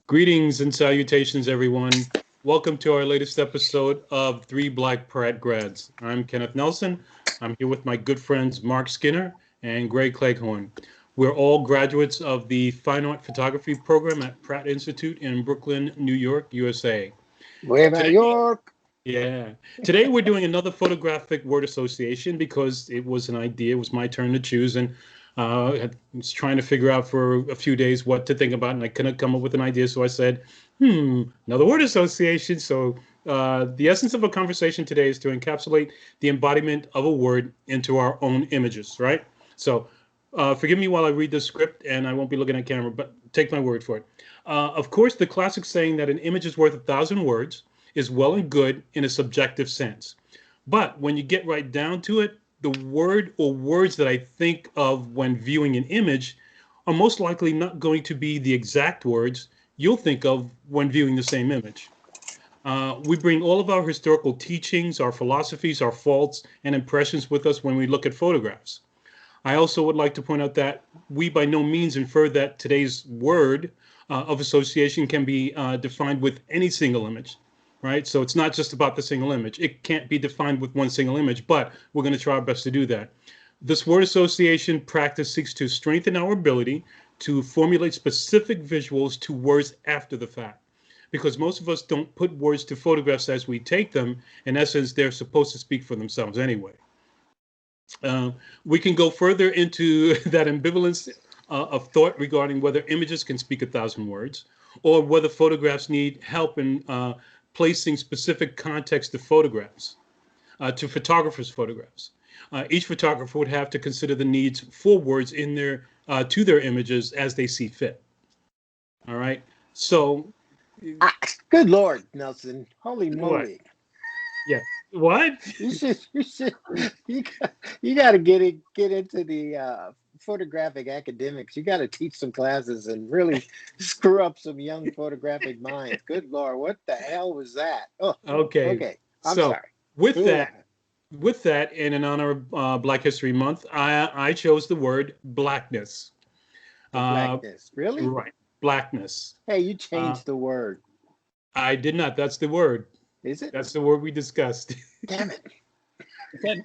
Greetings and salutations, everyone. Welcome to our latest episode of Three Black Pratt Grads. I'm Kenneth Nelson. I'm here with my good friends Mark Skinner and Greg Cleghorn. We're all graduates of the Fine Art Photography program at Pratt Institute in Brooklyn, New York, USA. Nueva Today, York. yeah. Today we're doing another photographic word association because it was an idea. It was my turn to choose, and I was trying to figure out for a few days what to think about, and I couldn't come up with an idea. So I said, another word association. So the essence of a conversation today is to encapsulate the embodiment of a word into our own images, right? So forgive me while I read the script, and I won't be looking at camera, but take my word for it. Of course, the classic saying that an image is worth 1,000 words is well and good in a subjective sense. But when you get right down to it, the word or words that I think of when viewing an image are most likely not going to be the exact words you'll think of when viewing the same image. We bring all of our historical teachings, our philosophies, our faults, and impressions with us when we look at photographs. I also would like to point out that we by no means infer that today's word of association can be defined with any single image, right? So it's not just about the single image. It can't be defined with one single image, but we're going to try our best to do that. This word association practice seeks to strengthen our ability to formulate specific visuals to words after the fact. Because most of us don't put words to photographs as we take them. In essence, they're supposed to speak for themselves anyway. Uh, we can go further into that ambivalence of thought regarding whether images can speak 1,000 words or whether photographs need help in placing specific context to photographs, to photographers' photographs. Each photographer would have to consider the needs for words in their to their images as they see fit. All right. So Ah, good Lord, Nelson. Holy what? moly. Yeah. What? You got to get into the photographic academics. You got to teach some classes and really screw up some young photographic minds. Good Lord, what the hell was that? Oh, Okay. okay. I'm So sorry. with Ugh. that, with that, and in honor of Black History Month, I chose the word blackness. The Uh, blackness. Really? right, blackness. Hey, you Uh, changed the word. I did not. That's the word. Is it? That's the word we discussed. Damn it. That,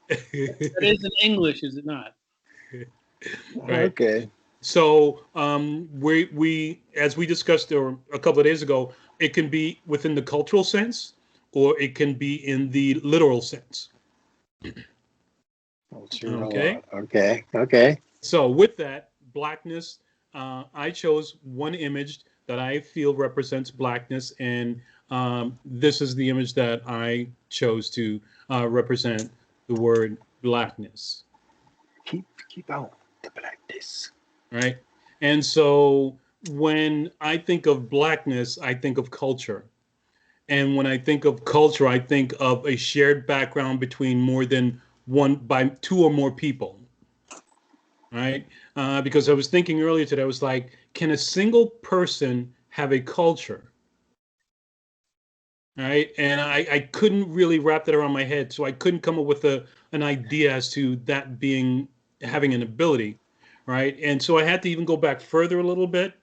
that is in English, is it not? Right. Okay. So we as we discussed a couple of days ago, it can be within the cultural sense, or it can be in the literal sense. Oh, sure. Okay. Okay. Okay. So with that blackness, I chose one image that I feel represents blackness, and this is the image that I chose to represent the word blackness. Keep on the blackness. Right. And so when I think of blackness, I think of culture. And when I think of culture, I think of a shared background between more than one by two or more people. Right. Because I was thinking earlier today, I was like, can a single person have a culture? Right. And I couldn't really wrap that around my head. So I couldn't come up with an idea as to that being having an ability. Right. And so I had to even go back further a little bit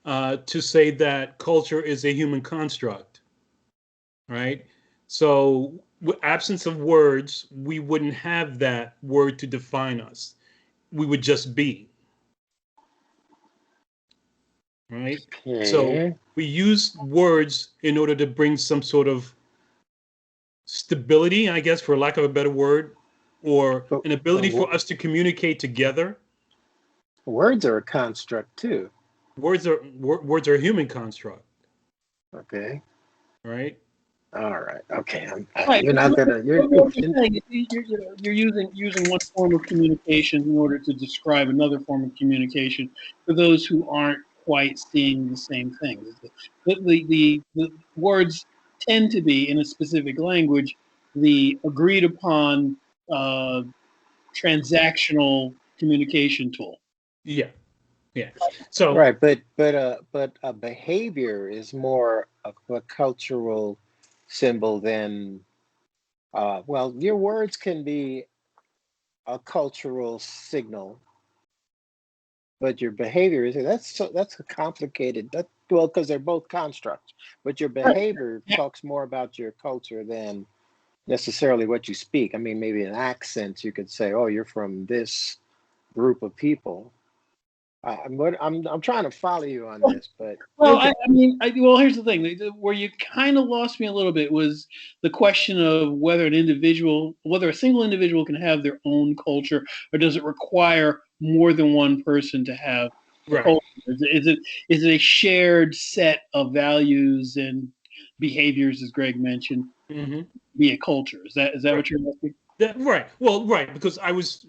to say that culture is a human construct, right? So, absence of words, we wouldn't have that word to define us. We would just be, right? So, Okay. we use words in order to bring some sort of stability, I guess, for lack of a better word, or But, an but ability for us to communicate together. words are a construct too. Words are a human construct, Okay. right? All right. Okay. Right. You're not gonna. What you're saying is you're using one form of communication in order to describe another form of communication for those who aren't quite seeing the same thing. The words tend to be in a specific language the agreed upon uh, transactional communication tool. Yeah, yeah. So, Right. But a behavior is more of a cultural symbol than. Well, your words can be a cultural signal, but your behavior is that's a complicated. That well, because they're both constructs, but your behavior talks more about your culture than necessarily what you speak. I mean, maybe an accent, you could say, "Oh, you're from this group of people." I'm trying to follow you on this, but Well, Okay. well, here's the thing. Where you kind of lost me a little bit was the question of whether whether a single individual can have their own culture, or does it require more than one person to have a Right. culture? Is it a shared set of values and behaviors, as Greg mentioned, Hmm. be a culture? Is that Right. what you're asking? Right. Well, right, because I was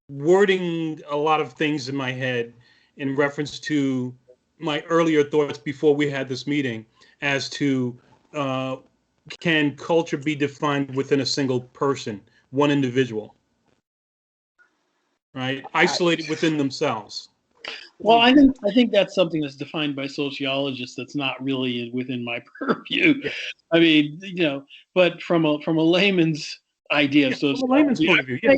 wording a lot of things in my head in reference to my earlier thoughts before we had this meeting as to uh, can culture be defined within a single person, one individual, right? I, Isolated within themselves. Well, I think that's something that's defined by sociologists. That's not really within my purview. Yeah. I mean, but from a layman's idea of Yeah. From a layman's sociology, point of view, yeah.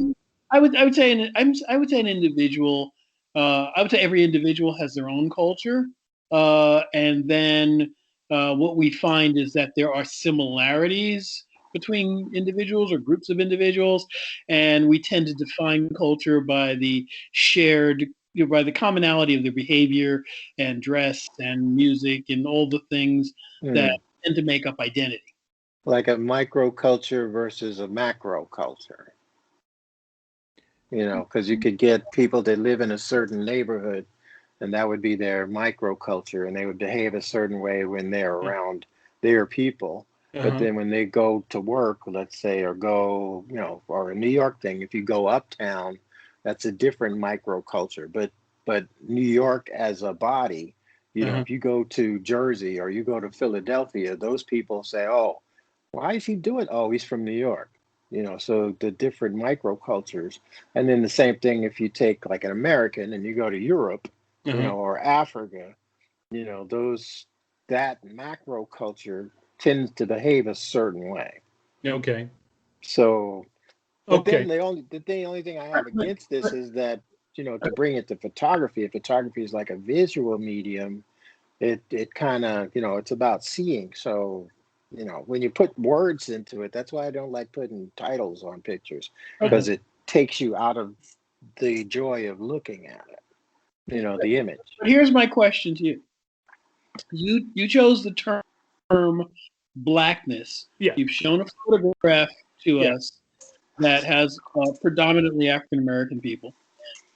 I would say an individual. I would say every individual has their own culture, and then what we find is that there are similarities between individuals or groups of individuals, and we tend to define culture by the shared by the commonality of their behavior and dress and music and all the things that hmm, tend to make up identity. like a microculture versus a macro culture. Because you could get people that live in a certain neighborhood, and that would be their microculture, and they would behave a certain way when they're around their people. But Uh-huh. then when they go to work, let's say, or go, or a New York thing, if you go uptown, that's a different microculture. But New York as a body, Uh-huh. if you go to Jersey or you go to Philadelphia, those people say, "Oh, why is he doing? Oh, he's from New York." So the different microcultures, and then the same thing if you take like an American and you go to Europe, Uh-huh. or Africa, those that macro culture tends to behave a certain way. Okay. So, but then Okay. the only thing I have against this is that, to bring it to photography, if photography is like a visual medium, it kind of, it's about seeing. So, when you put words into it, that's why I don't like putting titles on pictures, Okay. because it takes you out of the joy of looking at it, the image. But here's my question to you. You chose the term blackness. Yeah. You've shown a photograph to Yeah. us that has predominantly African American people.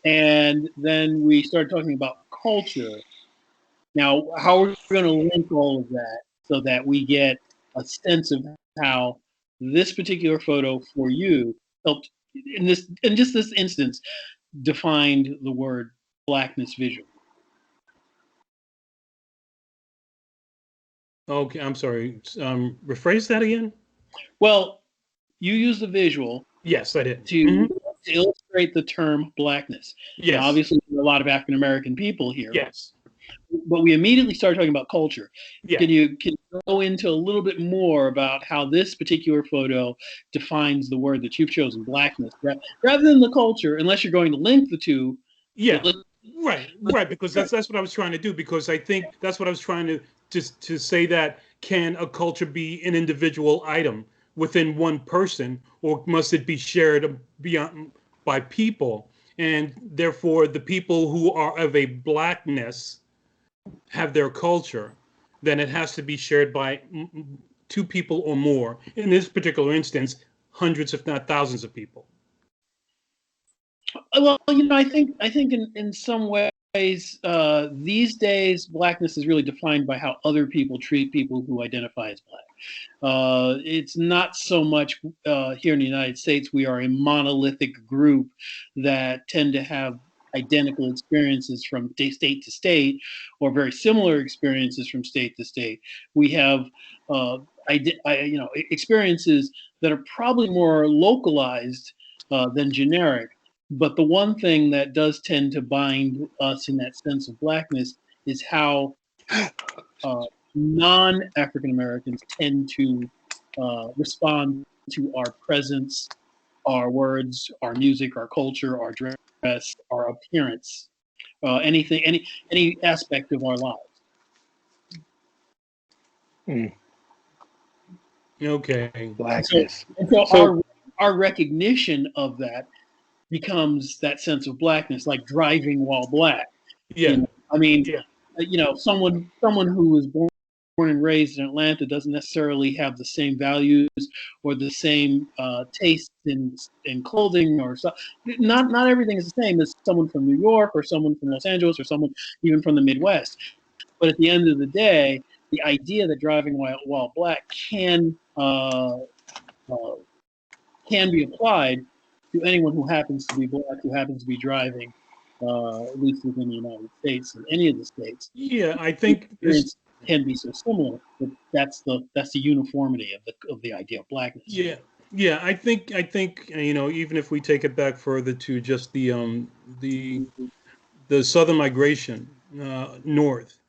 And then we started talking about culture. Now, how are we going to link all of that so that we get a sense of how this particular photo for you helped in just this instance, defined the word blackness visually? Okay. I'm sorry. Rephrase that again. Well, you use the visual Yes, I did. to, to illustrate the term blackness. Now, Yes. obviously, there are a lot of African American people here, Yes. but we immediately started talking about culture. Yeah. Can you go into a little bit more about how this particular photo defines the word that you've chosen, blackness, rather than the culture, unless you're going to link the two? Yeah. Let- Right. Right. Because that's what I was trying to do. Because I think that's what I was trying to just to say that can a culture be an individual item within one person, or must it be shared beyond by people? And therefore, the people who are of a blackness have their culture, then it has to be shared by two people or more. In this particular instance, hundreds, if not thousands, of people. Well, I think in some ways these days blackness is really defined by how other people treat people who identify as black. It's not so much here in the United States. We are a monolithic group that tend to have identical experiences from state to state, or very similar experiences from state to state. We have experiences that are probably more localized than generic. But the one thing that does tend to bind us in that sense of blackness is how uh, non-African Americans tend to respond to our presence, our words, our music, our culture, our dress. dress, our appearance, anything, any aspect of our lives. Okay. Blackness. So our recognition of that becomes that sense of blackness, like driving while black. Yeah. You know? I mean, Yeah. Someone who was born and raised in Atlanta doesn't necessarily have the same values or the same taste in clothing or so. Not everything is the same as someone from New York or someone from Los Angeles or someone even from the Midwest. But at the end of the day, the idea that driving while black can be applied to anyone who happens to be black, who happens to be driving, at least within the United States, in any of the states. Yeah, I think experience can be so similar, but that's the uniformity of the idea of blackness. Yeah, yeah. I think even if we take it back further to just the southern migration north,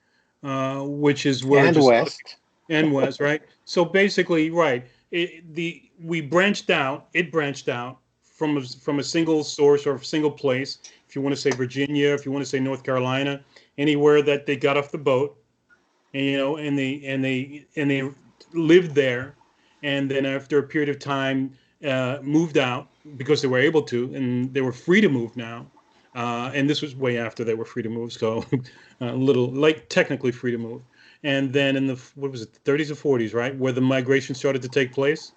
which is where And just West. and west, right? So basically, right. We branched out. It branched out from a single source or a single place. If you want to say Virginia, if you want to say North Carolina, anywhere that they got off the boat, and they lived there, and then after a period of time moved out because they were able to, and they were free to move now. And this was way after they were free to move, so a little like technically free to move. And then in the what was it, the 30s or 40s, right, where the migration started to take place.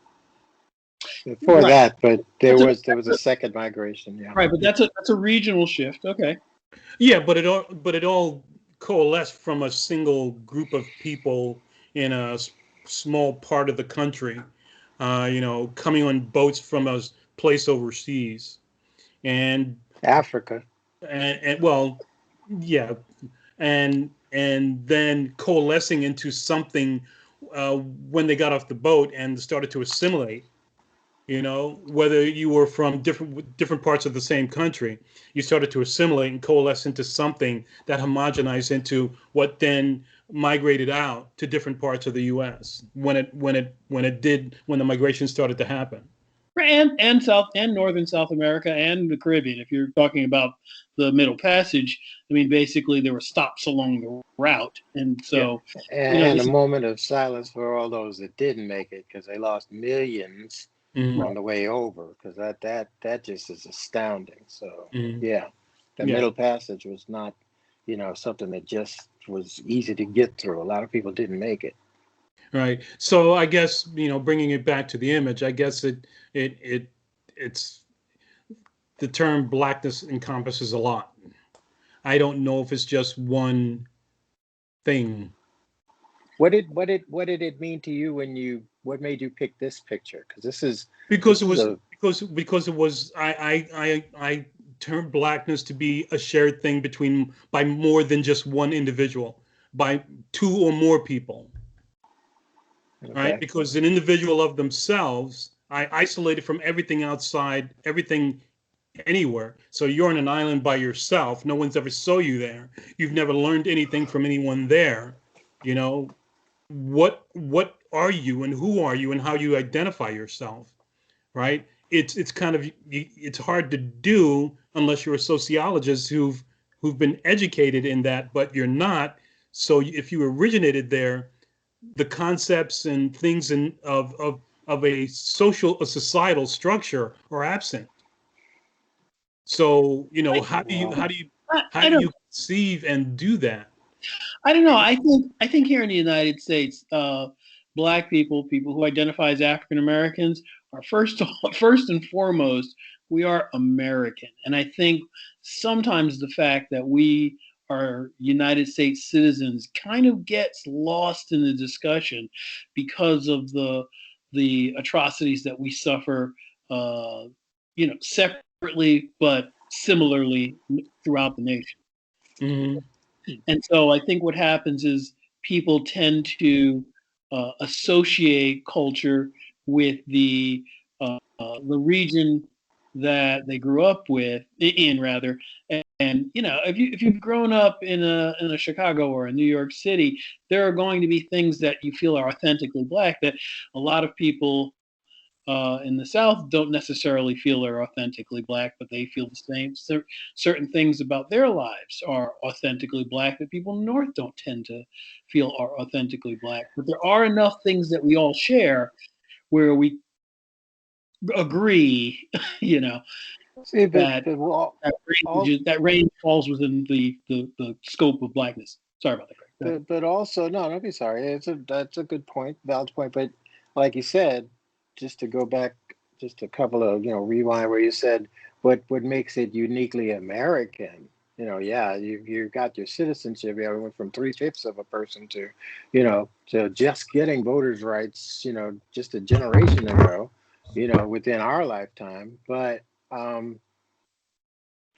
Before Right. that, but there was a second migration. Yeah. Right, but that's a regional shift. Okay. Yeah, but it all coalesced from a single group of people in a small part of the country, coming on boats from a place overseas, and Africa. and well, yeah, and then coalescing into something when they got off the boat and started to assimilate. Whether you were from different parts of the same country, you started to assimilate and coalesce into something that homogenized into what then migrated out to different parts of the U.S. when the migration started to happen. And South and Northern South America and the Caribbean. If you're talking about the Middle Passage, I mean, basically there were stops along the route, and so and a moment of silence for all those that didn't make it, because they lost millions on the way over. Because that just is astounding. So yeah, the Middle Passage was not, something that just was easy to get through. A lot of people didn't make it. Right. So I guess, bringing it back to the image, I guess it's the term blackness encompasses a lot. I don't know if it's just one thing. What did it mean to you what made you pick this picture? Because it was I termed blackness to be a shared thing by more than just one individual, by two or more people. Okay. Right? Because an individual of themselves, I isolated from everything outside, everything anywhere. So you're on an island by yourself. No one's ever saw you there. You've never learned anything from anyone there. What are you and who are you and how you identify yourself, right? It's kind of, it's hard to do unless you're a sociologist who've been educated in that, but you're not. So if you originated there, the concepts and things of a societal structure are absent. So how do you conceive and do that? I don't know. I think here in the United States, Black people who identify as African Americans, are first and foremost, we are American. And I think sometimes the fact that we are United States citizens kind of gets lost in the discussion because of the atrocities that we suffer, separately but similarly throughout the nation. Mm-hmm. And so I think what happens is people tend to associate culture with the region that they grew up in rather. And if you've grown up in a Chicago or a New York City, there are going to be things that you feel are authentically Black that a lot of people in the South don't necessarily feel they're authentically Black, but they feel the same. Certain things about their lives are authentically Black that people in the North don't tend to feel are authentically Black. But there are enough things that we all share where we agree, you know, See, that all, that range falls within the scope of Blackness. Sorry about that, Greg. Go ahead. but also, no, don't be sorry. That's a good point, valid point. But like you said, just to go back, just a couple of rewind where you said what makes it uniquely American. Yeah, you got your citizenship. Yeah, we went from 3/5 of a person to just getting voters' rights. Just a generation ago. Within our lifetime. But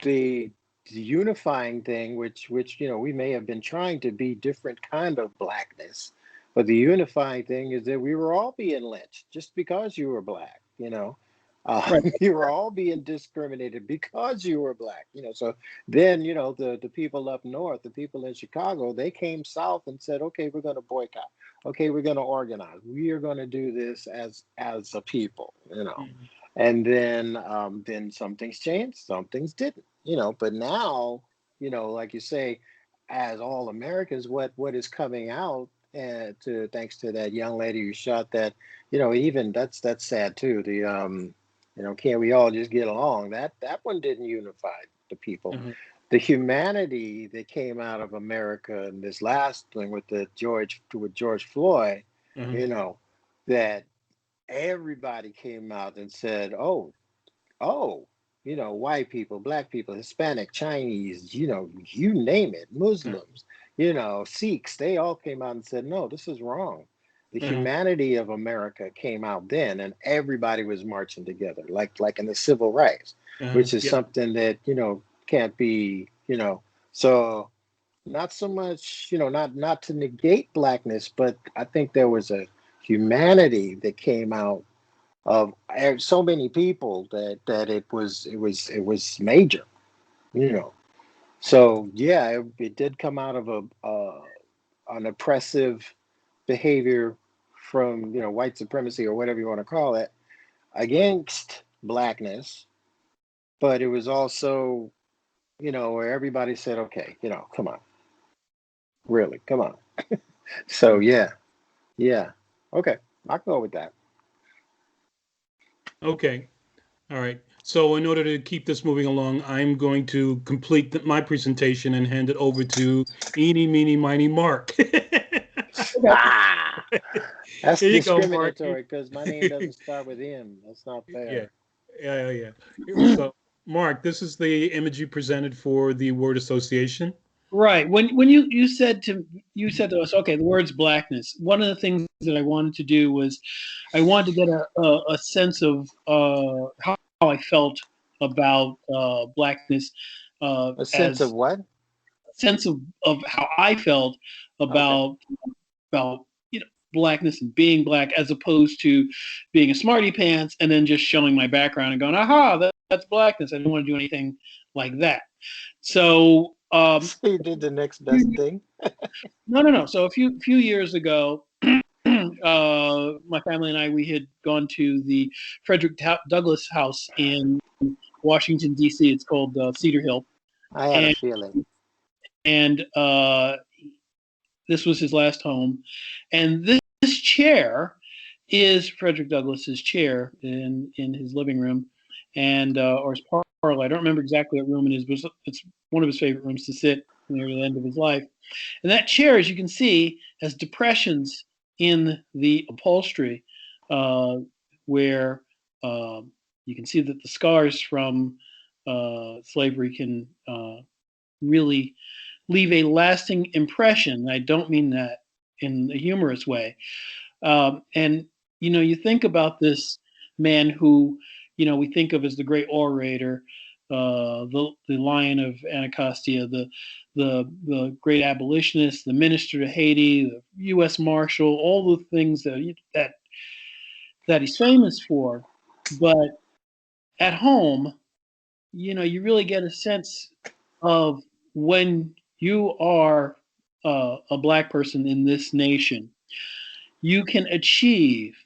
the unifying thing, which we may have been trying to be different kind of Blackness, but the unifying thing is that we were all being lynched just because you were Black. Right. You were all being discriminated because you were Black. So then the people up north, the people in Chicago, they came south and said, okay, we're going to boycott. Okay, we're going to organize. We are going to do this as a people. Mhm. And then some things changed, some things didn't. But now, like you say, as all Americans, what is coming out, to thanks to that young lady who shot that, even that's sad too. Can't we all just get along? That one didn't unify the people. Mhm. The humanity that came out of America in this last thing with George Floyd, Mhm. you know, that everybody came out and said, oh, white people, Black people, Hispanic, Chinese, you name it, Muslims, Sikhs, they all came out and said, no, this is wrong. The Mhm. humanity of America came out then, and everybody was marching together, like in the civil rights, which is Yep. something that can't be, so not so much, not to negate Blackness, but I think there was a humanity that came out of so many people that it was major, you know. So yeah, it did come out of an oppressive behavior from white supremacy or whatever you want to call it against Blackness, but it was also where everybody said, okay, come on, really, come on. So yeah, okay, I'll go with that. Okay. All right. So in order to keep this moving along, I'm going to complete my presentation and hand it over to Eeny, Meeny, Miny, Mark. Ah, that's Here you go, Mark. discriminatory because my name doesn't start with M. That's not Yeah, fair. yeah. So, Mark, this is the image you presented for the word association. Right. When you said to us, okay, the word's Blackness. One of the things that I wanted to do was I wanted to get a sense of how I felt about Blackness, A sense of as what? a sense of how I felt Okay. about Blackness and being Black, as opposed to being a smarty pants and then just showing my background and going, aha, that's Blackness. I didn't want to do anything like that. So So you did the next best thing. no. So a few years ago, my family and I, we had gone to the Frederick Douglass House in Washington D.C. It's called Cedar Hill, I had a and feeling. and this was his last home, and this chair is Frederick Douglass's chair in his living room, and or his parlor. I don't remember exactly what room it is, but it's one of his favorite rooms to sit near the end of his life. And that chair, as you can see, has depressions in the upholstery, uh, where you can see that the scars from slavery can really leave a lasting impression. I don't mean that in a humorous way. And you think about this man who we think of as the great orator, the Lion of Anacostia, the great abolitionist, the minister to Haiti, the U.S. Marshal, all the things that he's famous for. But at home, you really get a sense of when you are a Black person in this nation, you can achieve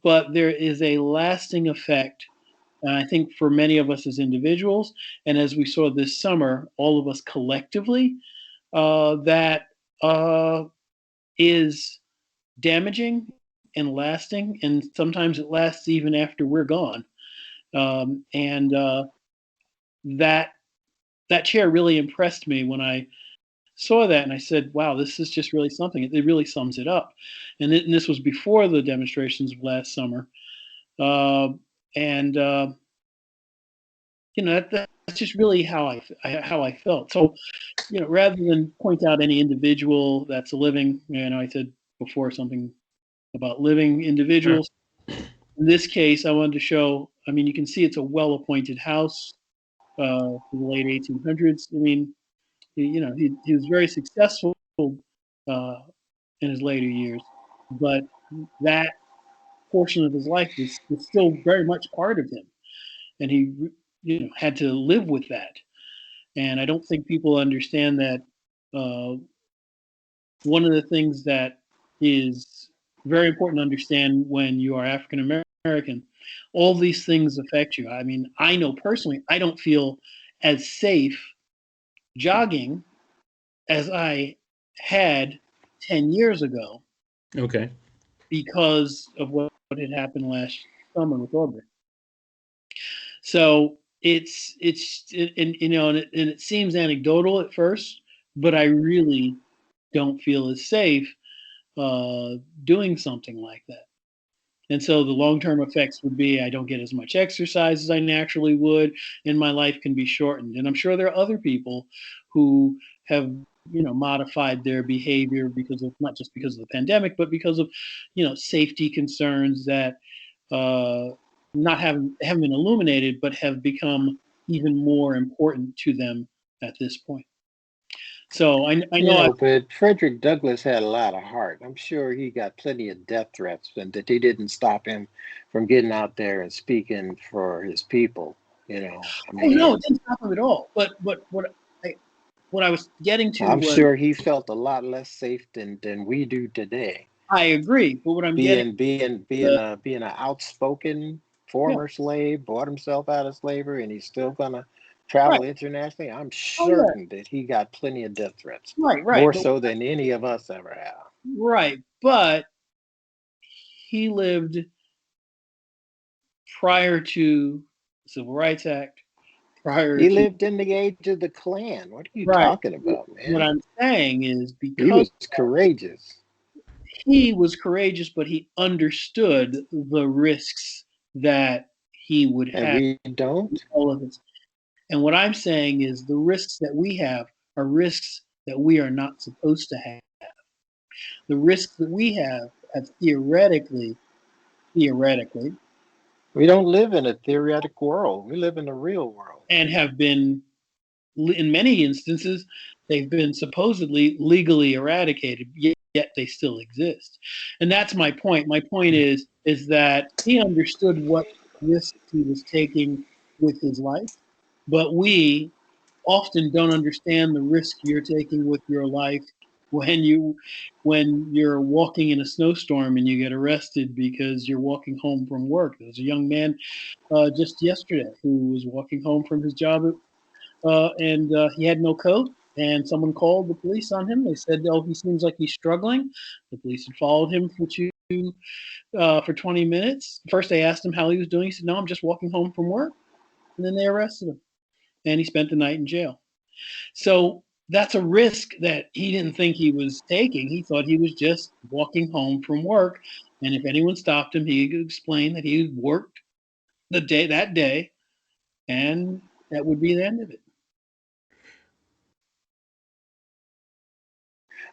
but there is a lasting effect, I think, for many of us as individuals, and as we saw this summer, all of us collectively, that is damaging and lasting, and sometimes it lasts even after we're gone. And that that chair really impressed me when I saw that, and I said, "Wow, this is just really something." It really sums it up. And this was before the demonstrations of last summer, uh, and that's just really how how I felt. So, rather than point out any individual that's living, I said before something about living Sure. individuals. In this case, I wanted to show. I mean, you can see it's a well-appointed house from the late 1800s. I mean, he was very successful in his later years, but that portion of his life was still very much part of him, and he had to live with that. And I don't think people understand that. Uh, One of the things that is very important to understand when you are African American, all these things affect you. I mean, I know personally, I don't feel as safe jogging as I had 10 years ago Okay. because of what had happened last summer with Aubrey. So and it seems anecdotal at first, but I really don't feel as safe uh, doing something like that. And so the long-term effects would be I don't get as much exercise as I naturally would, and my life can be shortened. And I'm sure there are other people who have, modified their behavior because of not just because of the pandemic, but because of, safety concerns that uh, not haven't been illuminated, but have become even more important to them at this point. So I You know I know, but Frederick Douglass had a lot of heart. I'm sure he got plenty of death threats, and that they didn't stop him from getting out there and speaking for his people. I oh no, mean, it didn't stop him at all. But what I was getting to I'm was sure he felt a lot less safe than we do today. I agree, but what I'm getting Being an outspoken yeah, former slave, bought himself out of slavery, and he's still gonna right. travel internationally. I'm Oh yeah, certain that he got plenty of death threats, right, more but so than any of us ever have. right, but he lived prior to the Civil Rights Act, prior He to lived in the age of the Klan. What are you right. talking about, What man? I'm saying is He because was courageous, he was courageous, but he understood the risks that he would and have we in don't. all of this. And what I'm saying is the risks that we have are risks that we are not supposed to have. The risks that we have theoretically, We don't live in a theoretical world. We live in the real world. and have been, in many instances, they've been supposedly legally eradicated, yet they still exist. And that's my point. My point is that he understood what risks he was taking with his life, but we often don't understand the risk you're taking with your life when you're walking in a snowstorm and you get arrested because you're walking home from work. There's a young man just yesterday who was walking home from his job and he had no coat. And someone called the police on him. They said, "Oh, he seems like he's struggling." The police had followed him for 20 minutes. First, they asked him how he was doing. He said, "No, I'm just walking home from work." And then they arrested him, and he spent the night in jail. So that's a risk that he didn't think he was taking. He thought he was just walking home from work, and if anyone stopped him, he could explain that he worked that day, and that would be the end of it.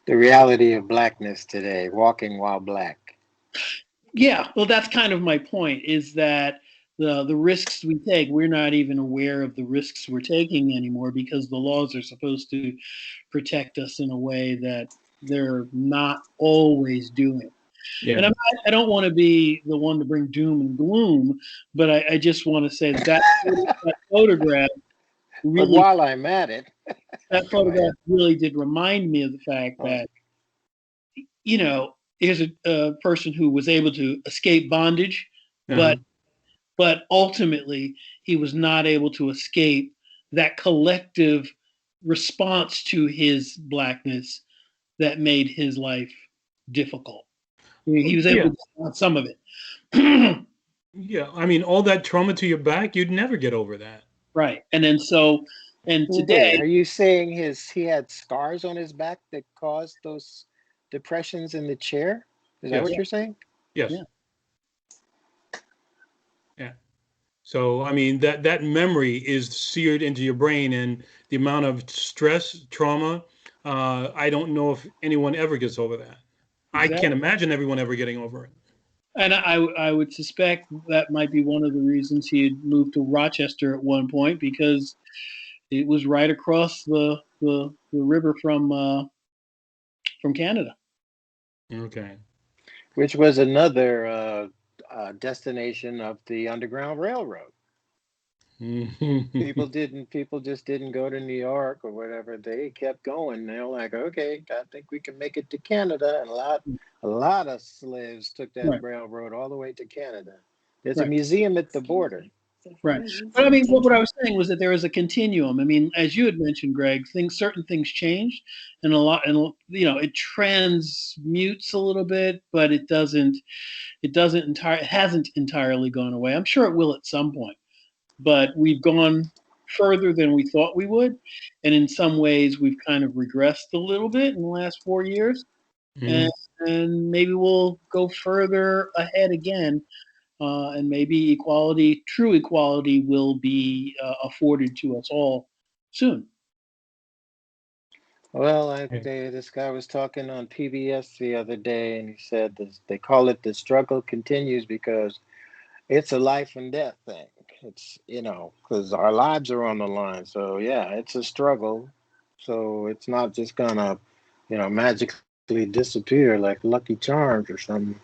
The reality of blackness today, walking while black. Yeah, well, that's kind of my point. Is that the risks we take, we're not even aware of the risks we're taking anymore because the laws are supposed to protect us in a way that they're not always doing. And Yeah. I don't want to be the one to bring doom and gloom, but I just want to say that photograph But really while I'm at it, that go photograph ahead. really did remind me of the fact Uh, that you know a person who was able to escape bondage, Uh-huh. but ultimately he was not able to escape that collective response to his blackness that made his life difficult. I mean, he was able Yeah. to respond some of it. Yeah. I mean, all that trauma to your back, you'd never get over that. Right. And then so, and Wait, today, are you saying he had scars on his back that caused those depressions in the chair? Is that Yes. what yeah, you're saying? Yes. yeah, Yeah. So, I mean, that memory is seared into your brain, and the amount of stress, trauma, I don't know if anyone ever gets over that. I can't exactly. imagine everyone ever getting over it. And I would suspect that might be one of the reasons he had moved to Rochester at one point because it was right across the river from Canada. Okay. Which was another destination of the Underground Railroad. People just didn't go to New York or whatever. They kept going. They're like, okay, I think we can make it to Canada. And a lot of slaves took that Right, railroad all the way to Canada. There's a right, museum at the border. right. But I mean, what I was saying was that there is a continuum. I mean, as you had mentioned, Greg, certain things changed, and it transmutes a little bit, but it hasn't entirely gone away. I'm sure it will at some point, but we've gone further than we thought we would, and in some ways we've kind of regressed a little bit in the last 4 years, and Mhm. and maybe we'll go further ahead again, and maybe true equality, will be afforded to us all soon. Well, Yeah. this guy was talking on PBS the other day, and he said they call it the struggle continues because it's a life and death thing. It's, because our lives are on the line. So, yeah, it's a struggle. So it's not just gonna, magically disappear like Lucky Charms or something.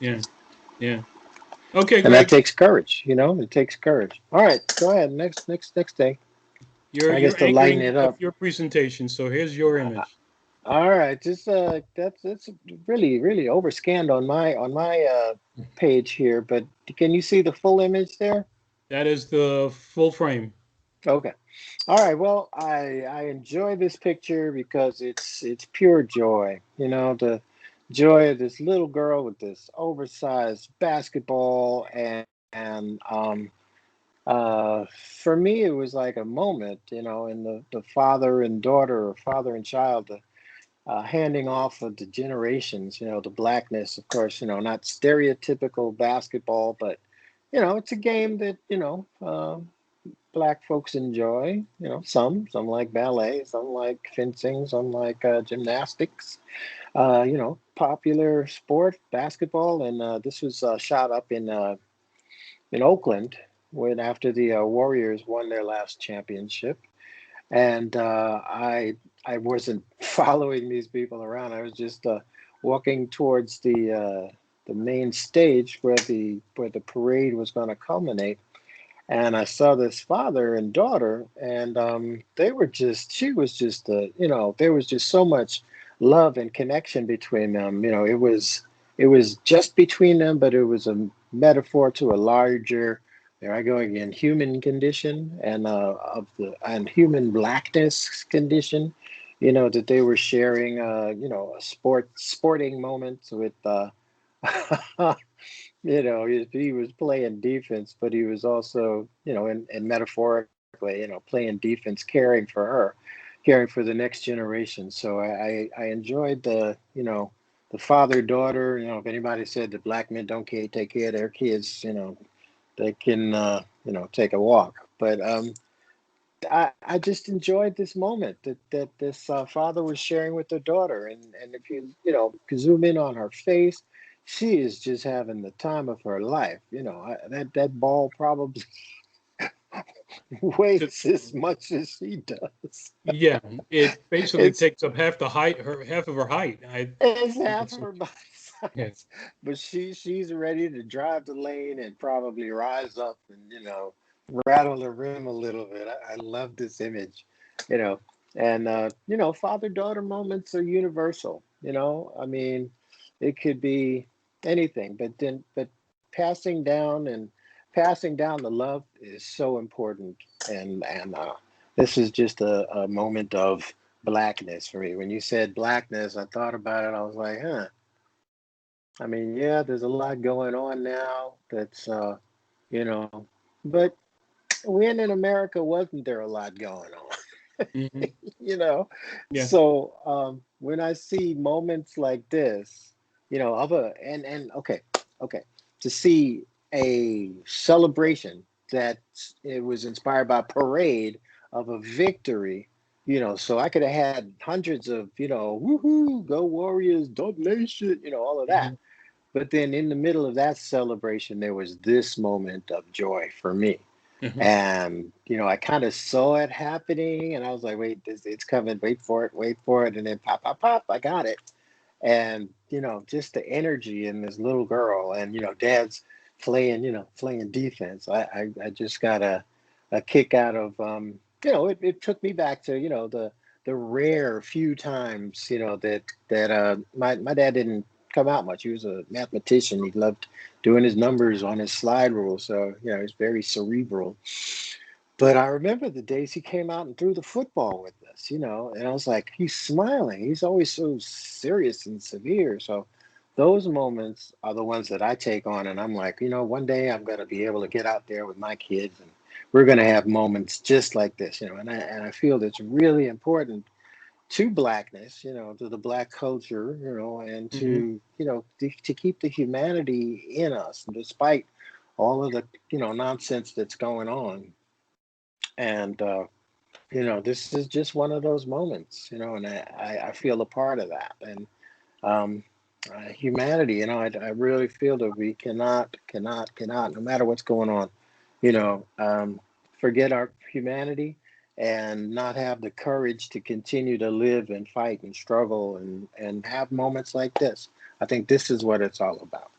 Yeah. Yeah. Okay, And that Greg, takes courage, it takes courage. All right, go ahead. Next day. I guess you're to lighten anchoring it up. your presentation, so here's your image. All right, just that's really really overscanned on my page here, but can you see the full image there? That is the full frame. Okay. All right. Well, I enjoy this picture because it's pure joy. The joy of this little girl with this oversized basketball and for me it was like a moment, in the father and daughter or father and child, handing off of the generations, the blackness, of course, not stereotypical basketball, but it's a game that black folks enjoy. Some like ballet, some like fencing, some like gymnastics. Popular sport, basketball, and this was shot up in Oakland when after the Warriors won their last championship, and I wasn't following these people around. I was just walking towards the main stage where the parade was going to culminate, and I saw this father and daughter, and she was just, there was just so much love and connection between them. It was just between them, but it was a metaphor to a larger, there I go again, human condition and human blackness condition. That they were sharing, a sporting moments with. He was playing defense, but he was also, and metaphorically, playing defense, caring for the next generation. So I enjoyed the father daughter. If anybody said that black men don't take care of their kids, they can, take a walk. But I just enjoyed this moment that this father was sharing with their daughter, and if you zoom in on her face, she is just having the time of her life. That ball probably To- weighs as much as she does. yeah, it basically It's takes up half of her height. it's half It's, her body yeah. size, but she's ready to drive the lane and probably rise up and rattle the rim a little bit. I love this image, you know, and father daughter moments are universal. you know, I mean, it could be anything, but passing down and passing down the love is so important. And this is just a moment of blackness for me. When you said blackness, I thought about it. I was like, huh. I mean, yeah, there's a lot going on now. That's you know, but when in America wasn't there a lot going on? Hmm. you know Yeah. so when I see moments like this, of a and okay, to see a celebration that it was inspired by parade of a victory, so I could have had hundreds of, woohoo, go Warriors, dub nation, all of that. Hmm. But then in the middle of that celebration there was this moment of joy for me. Hmm. And, I kind of saw it happening and I was like, wait, it's coming, wait for it. And then pop, pop, pop, I got it. And, just the energy in this little girl and, dad's playing defense. I just got a kick out of, it took me back to, the rare few times, that my dad didn't come out much. He was a mathematician. He loved doing his numbers on his slide rule. So, he's very cerebral. But I remember the days he came out and threw the football with us, and I was like, he's smiling. He's always so serious and severe. So those moments are the ones that I take on. And I'm like, one day I'm going to be able to get out there with my kids and we're going to have moments just like this, and I feel it's really important to blackness, to the black culture, and Hmm. to keep the humanity in us, despite all of the, nonsense that's going on. And this is just one of those moments, and I feel a part of that. And um, humanity, I really feel that we cannot, no matter what's going on, you know, um, forget our humanity and not have the courage to continue to live and fight and struggle and have moments like this. I think this is what it's all about.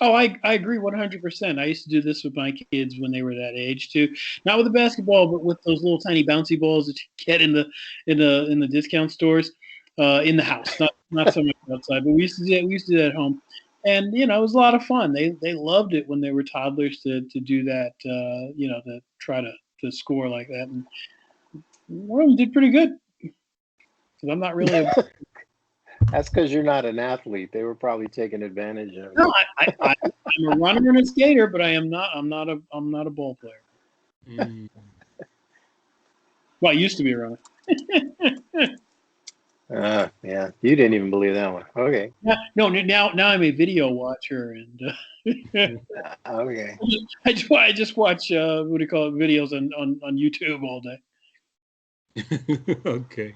Oh, I agree 100%. I used to do this with my kids when they were that age too. Not with the basketball, but with those little tiny bouncy balls that you get in the discount stores, in the house. Not so much outside, but we used to do that at home, and it was a lot of fun. They loved it when they were toddlers to do that. To try to score like that, and one of them did pretty good because I'm not really a. That's because you're not an athlete. They were probably taking advantage of No, you. I'm a runner and a skater, but I'm not a ball player. Mm. Well, I used to be a runner. Yeah, you didn't even believe that one. Okay, No, now I'm a video watcher, and okay. I just watch what do you call it, videos on YouTube all day. Okay.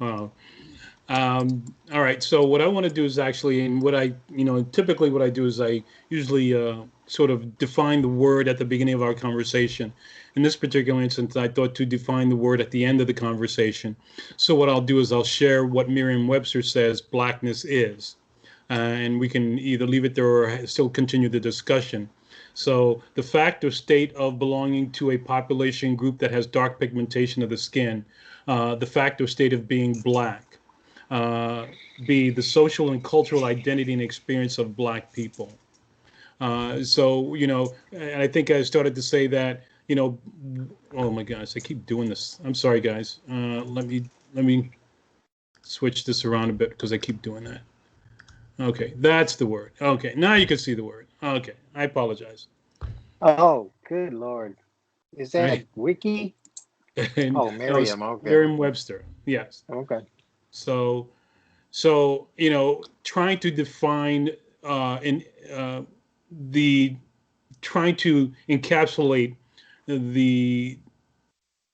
Wow. All right. So what I want to do is actually, and what I, typically what I do is I usually sort of define the word at the beginning of our conversation. In this particular instance, I thought to define the word at the end of the conversation. So what I'll do is I'll share what Merriam-Webster says blackness is, and we can either leave it there or still continue the discussion. So the fact or state of belonging to a population group that has dark pigmentation of the skin, the fact or state of being black, uh, be the social and cultural identity and experience of Black people. So, and I think I started to say that, oh my gosh, I keep doing this. I'm sorry, guys. Let me switch this around a bit because I keep doing that. Okay, that's the word. Okay, now you can see the word. Okay, I apologize. Oh, good Lord. Is All that right, Wiki? and Oh, that was Miriam. Okay. Merriam-Webster. Yes. Okay. So, trying to define in the trying to encapsulate the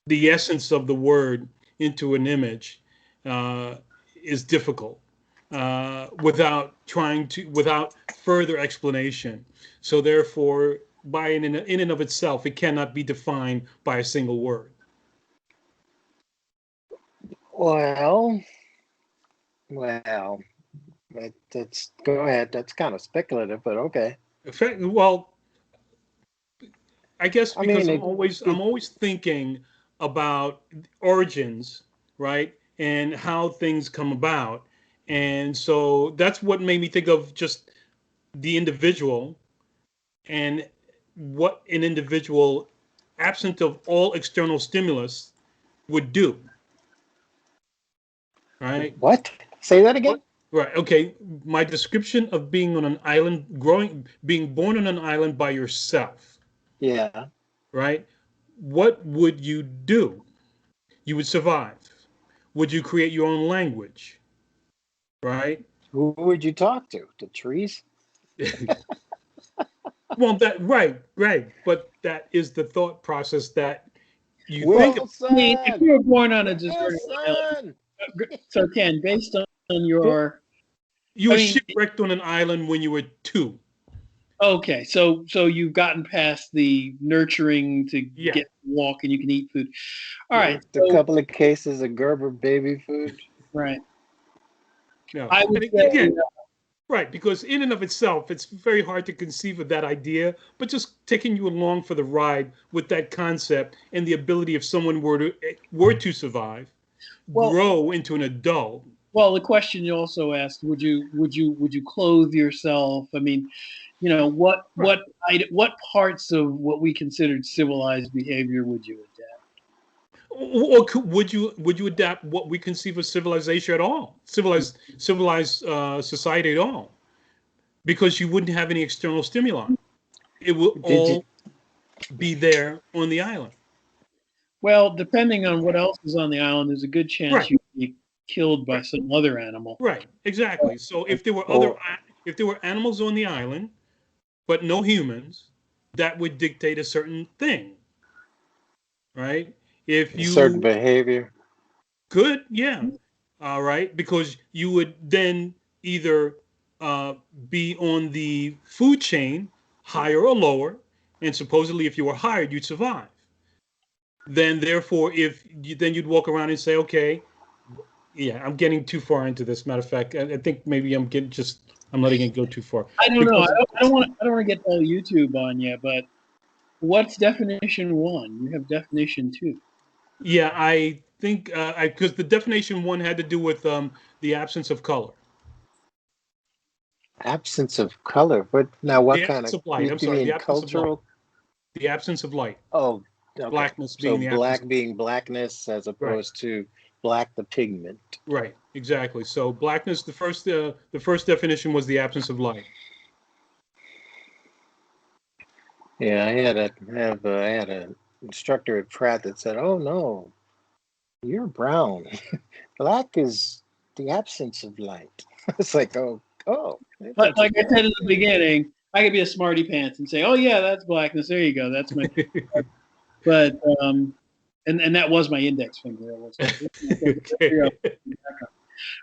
the essence of the word into an image uh, is difficult without further explanation. So therefore, in and of itself, it cannot be defined by a single word. Well, well, that's go ahead. That's kind of speculative, but okay. Well, I guess I because mean, I'm it, always thinking about origins, right? And how things come about. And so that's what made me think of just the individual and what an individual, absent of all external stimulus, would do. Right? What? Say that again? Right. Okay. My description of being on an island, being born on an island by yourself. Yeah. Right. What would you do? You would survive. Would you create your own language? Right. Who would you talk to? The trees? Well, right. But that is the thought process that you think of. I mean, if Wilson! you were born on a deserted Wilson! island, so Ken, based on Well, your, you I were mean, shipwrecked on an island when you were 2. okay, so you've gotten past the nurturing to Yeah. get to walk and you can eat food. All right, With a couple of cases of Gerber baby food. right. No. I would And say, again, right, because in and of itself, it's very hard to conceive of that idea, but just taking you along for the ride with that concept and the ability, if someone were to survive, Well- grow into an adult. well, the question you also asked, would you clothe yourself? I mean, you know, what parts of what we considered civilized behavior would you adapt? Or would you adapt what we conceive of civilization at all, civilized society at all, because you wouldn't have any external stimuli. It will all be there on the island. Well, depending on what else is on the island, there's a good chance Right. you'd be killed by some other animal. Right, exactly. So if there were if there were animals on the island, but no humans, that would dictate a certain thing, right? If you Certain behavior. could, yeah, all right, because you would then either be on the food chain, higher or lower, and supposedly if you were hired, you'd survive. Then therefore, then you'd walk around and say, okay, yeah, I'm getting too far into this. Matter of fact, I think maybe I'm letting it go too far. I don't know. I don't want to get all YouTube on you, but what's definition 1? You have definition 2. Yeah, I think because the definition 1 had to do with the absence of color. Absence of color. But now what The kind absence of of light. I'm you sorry, mean the absence of light. cultural? The absence of light. Oh, okay. Blackness So being the black absence. being blackness as opposed to black the pigment. Right, exactly. So blackness, the first definition was the absence of light. Yeah, I had an instructor at Pratt that said, "Oh no, you're brown. Black is the absence of light." It's like, oh. But like I said in the beginning, I could be a smarty pants and say, "Oh yeah, that's blackness. There you go. That's my." But and that was my index finger. Okay.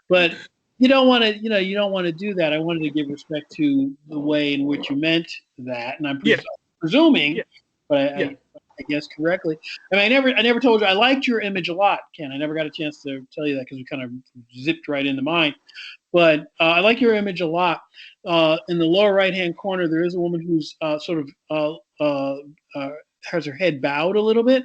But you don't want to do that. I wanted to give respect to the way in which you meant that, and I'm presuming, but I guess correctly. I mean, I never told you I liked your image a lot, Ken. I never got a chance to tell you that because we kind of zipped right into mine. But I like your image a lot. In the lower right-hand corner, there is a woman who's sort of has her head bowed a little bit,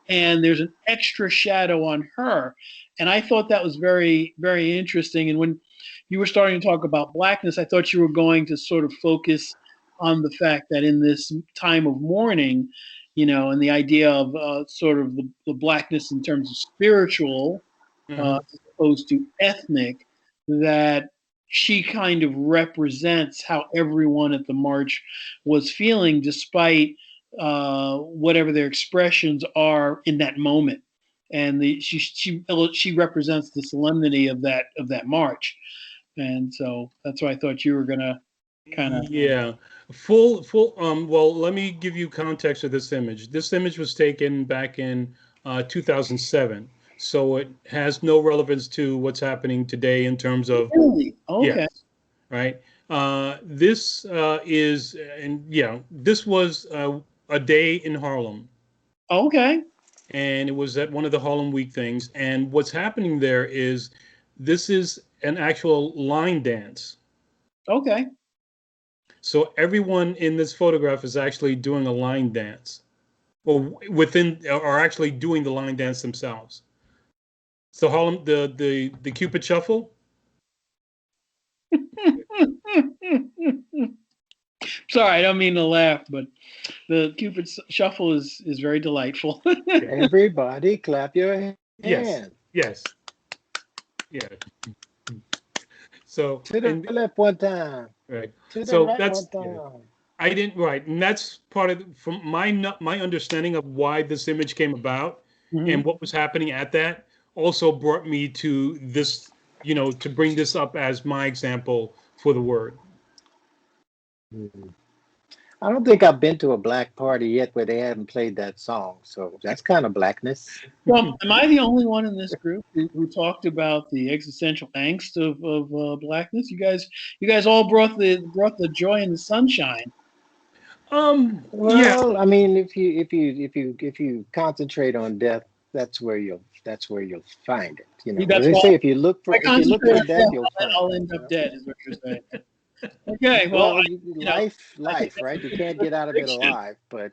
and there's an extra shadow on her. And I thought that was very, very interesting. And when you were starting to talk about blackness, I thought you were going to sort of focus on the fact that in this time of mourning, you know, and the idea of sort of the blackness in terms of spiritual, as opposed to ethnic, that she kind of represents how everyone at the march was feeling, despite whatever their expressions are in that moment. And she represents the solemnity of that march, and so that's why I thought you were gonna kind of full well, let me give you context of this image. This image was taken back in 2007, so it has no relevance to what's happening today in terms of really okay. Yes, right. This is this was a day in Harlem. Okay. And it was at one of the Harlem Week things. And what's happening there is this is an actual line dance. Okay. So everyone in this photograph is actually doing a line dance, or actually doing the line dance themselves. So Harlem, the Cupid Shuffle. Sorry, I don't mean to laugh, but the Cupid Shuffle is very delightful. Everybody clap your Yes, hand. yes, yeah. So To the and left one time. right. To the So right one that's yeah. time. I didn't right, and that's part of from my understanding of why this image came about Mhm. and what was happening at that also brought me to this, to bring this up as my example for the word. Mhm. I don't think I've been to a black party yet where they haven't played that song. So that's kind of blackness. Well, am I the only one in this group who talked about the existential angst of blackness? You guys all brought the joy and the sunshine. Yeah, Well, I mean, if you concentrate on death, that's where you'll find it. That's They why say I if you look concentrate for on death, death. you'll find I'll it. end up dead, is what you're saying. Okay, well, Well, you know, I think life, that's a right? You good can't get out of it prediction. alive. But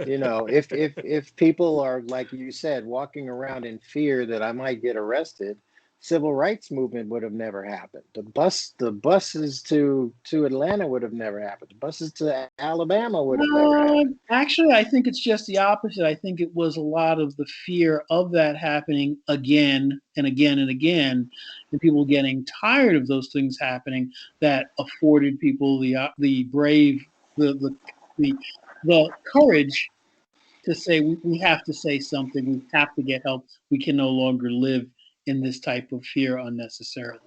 if people are, like you said, walking around in fear that I might get arrested, civil rights movement would have never happened. The buses to Atlanta would have never happened. The buses to Alabama would have never happened. Actually, I think it's just the opposite. I think it was a lot of the fear of that happening again and again and again, and people getting tired of those things happening that afforded people the brave the the the courage to say we have to say something. We have to get help. We can no longer live in this type of fear unnecessarily.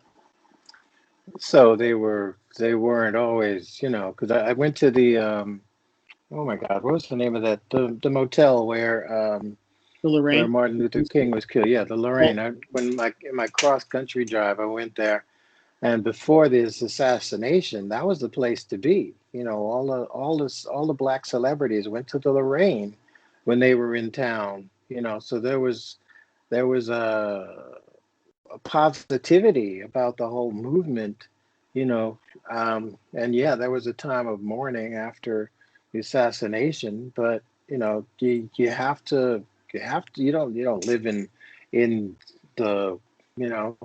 So they weren't always, because I went to the oh my God, what was the name of that the motel The where Lorraine. Martin Luther King was killed? Yeah, the Lorraine. When in my cross country drive, I went there. And before this assassination, that was the place to be. All the black celebrities went to the Lorraine when they were in town. So there was a positivity about the whole movement. You know, and yeah, there was a time of mourning after the assassination. But you don't live in the you know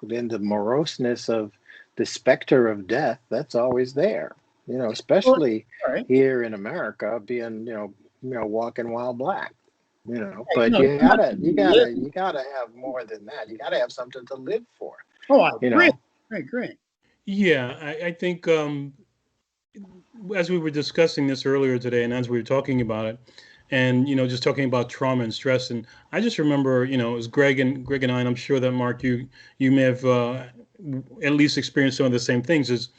then the moroseness of the specter of death that's always there, Well, especially all right. here in America, being walking while black, but No, you not gotta to you live. gotta you gotta have more than that. You gotta have something to live for, Oh, I you agree. know I agree. yeah. I think as we were discussing this earlier today, and as we were talking about it, and just talking about trauma and stress, and I just remember, it was Greg and I, and I'm sure that Mark, you may have at least experienced some of the same things. As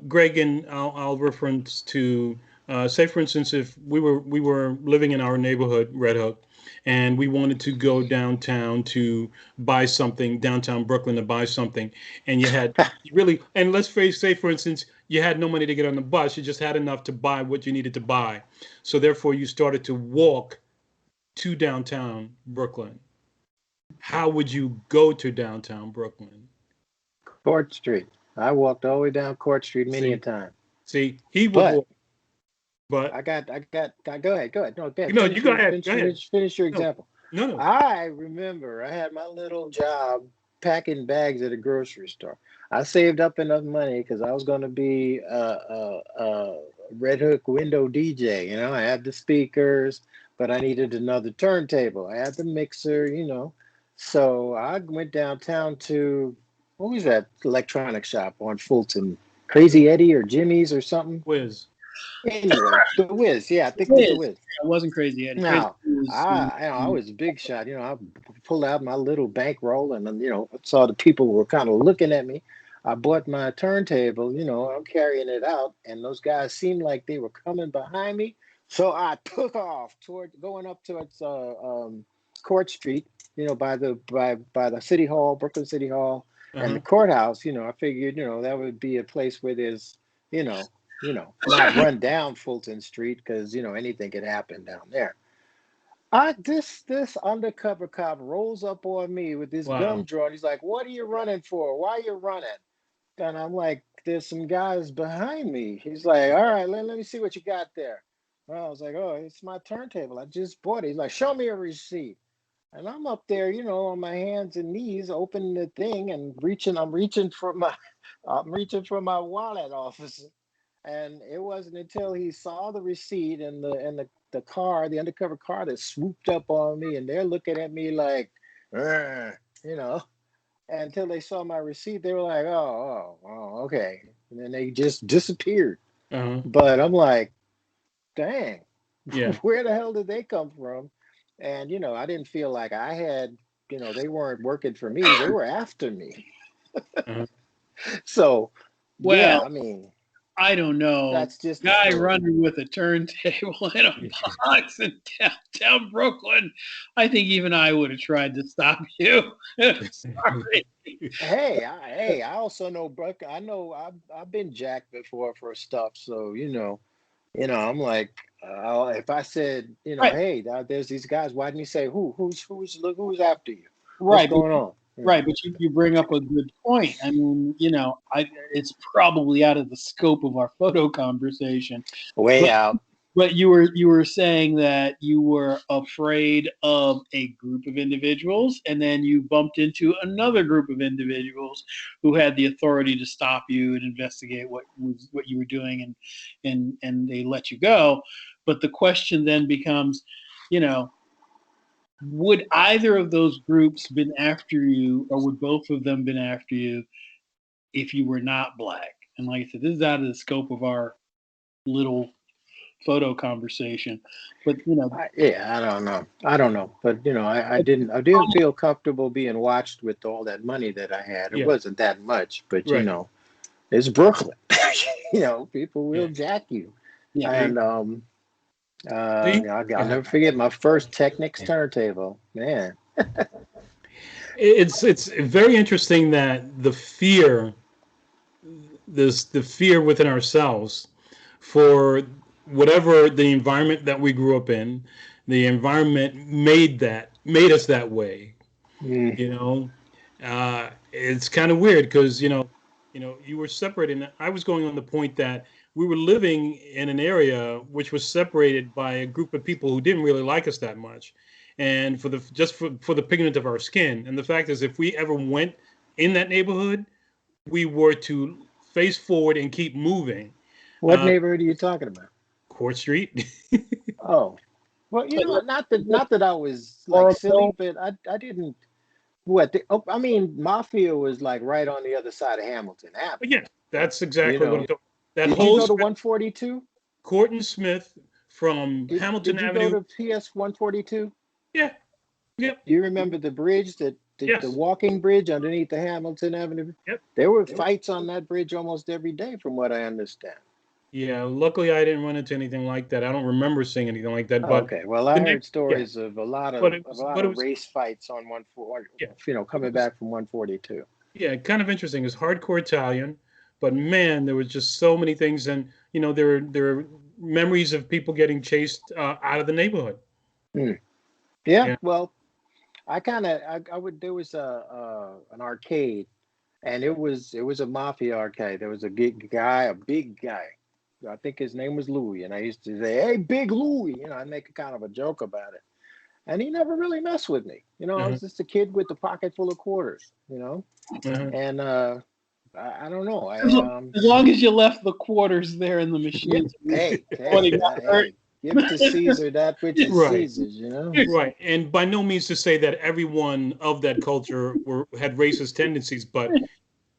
Greg, and I'll reference to say, for instance, if we were living in our neighborhood, Red Hook, and we wanted to go downtown to buy something, downtown Brooklyn to buy something, and you had really, and let's say, for instance, you had no money to get on the bus, you just had enough to buy what you needed to buy, so therefore you started to walk to downtown Brooklyn. How would you go to downtown Brooklyn? Court Street. I walked all the way down Court Street many a See, time. see, he would But walk, but go ahead. No, go ahead. no, you Finish go your ahead, finish go ahead. finish finish your No, example. no, no. I remember I had my little job packing bags at a grocery store. I saved up enough money because I was going to be a Red Hook window DJ. I had the speakers, but I needed another turntable. I had the mixer. So I went downtown to, what was that electronic shop on Fulton? Crazy Eddie or Jimmy's or something? Wiz. Anyway, the Wiz. Yeah, I It think it was the is. Wiz. I wasn't crazy Eddie. Crazy Now, Eddie I was a big shot. I pulled out my little bankroll and then, saw the people were kind of looking at me. I bought my turntable, I'm carrying it out, and those guys seemed like they were coming behind me. So I took off going up towards Court Street, by the City Hall, Brooklyn City Hall, and the Uh-huh. courthouse. I figured, that would be a place where there's, not run down Fulton Street because, anything could happen down there. This undercover cop rolls up on me with this gun Wow. drawn. He's like, "What are you running for? Why are you running?" And I'm like, "There's some guys behind me." He's like, "All right, let me see what you got there." Well, I was like, "Oh, it's my turntable. I just bought it." He's like, "Show me a receipt." And I'm up there, on my hands and knees, opening the thing and reaching. I'm reaching for my, I'm reaching for my wallet, officer. And it wasn't until he saw the receipt and the car, the undercover car, that swooped up on me, and they're looking at me like, "Ugh," you know. And until they saw my receipt, they were like, oh, okay. And then they just disappeared. Uh-huh. But I'm like, dang, Yeah. where the hell did they come from? And I didn't feel like I had, they weren't working for me; they were after me. Uh-huh. So, yeah, Well, I mean, I don't know. that's just the Guy story. running with a turntable in a box in downtown Brooklyn. I think even I would have tried to stop you. Sorry. Hey, I also know, Buck. I know I've been jacked before for stuff. So I'm like, if I said, Right, hey, there's these guys. Why didn't you say who's after you? What's right, but going on? right, but you bring up a good point. I mean, it's probably out of the scope of our photo conversation, Way but out. But you were saying that you were afraid of a group of individuals, and then you bumped into another group of individuals who had the authority to stop you and investigate what you were doing, and they let you go. But the question then becomes, you know, would either of those groups been after you, or would both of them been after you if you were not black? And like I said, this is out of the scope of our little photo conversation. But Yeah, I don't know, but I didn't feel comfortable being watched with all that money that I had. It Yeah. wasn't that much, but Right. it's Brooklyn. People will Yeah. jack you. yeah, And See? I'll Yeah. never forget my first Technics turntable. Man, It's very interesting that the fear within ourselves for whatever the environment that we grew up in, the environment made us that way. mm, You know, it's kind of weird because you were separated. And I was going on the point that we were living in an area which was separated by a group of people who didn't really like us that much, and for the pigment of our skin. And the fact is, if we ever went in that neighborhood, we were to face forward and keep moving. what Uh, neighborhood are you talking about? Court Street. Oh, well, not that I was like silly, Oracle. but I didn't. I mean, Mafia was like right on the other side of Hamilton Avenue. But yeah, that's You exactly what I'm know, talking. That did you whole go to strip, 142? Court and Smith from Did Hamilton did you go Avenue. to PS 142? Yeah, yep, Do you remember the bridge, the yes, walking bridge underneath the Hamilton Avenue? yep. There were fights on that bridge almost every day, from what I understand. Yeah, luckily I didn't run into anything like that. I don't remember seeing anything like that. Oh, But okay. Well, the I name, heard yeah, stories of a lot but of it a was, lot but it of was, race fights on one four, yeah, it coming was, back from 142. yeah, kind of interesting. It's hardcore Italian, but man, there was just so many things, and there are memories of people getting chased out of the neighborhood. Hmm. Yeah. Yeah, Well, I would there was an arcade, and it was a mafia arcade. There was a big guy. I think his name was Louis, and I used to say, "Hey, Big Louis," I make a kind of a joke about it. And he never really messed with me. I uh-huh, was just a kid with a pocket full of quarters. uh-huh. And I don't know. As long as you left the quarters there in the Yeah. machine, Hey, nobody got hurt. hey, give to Caesar that which is Right. Caesar's. Right, and by no means to say that everyone of that culture had racist tendencies, but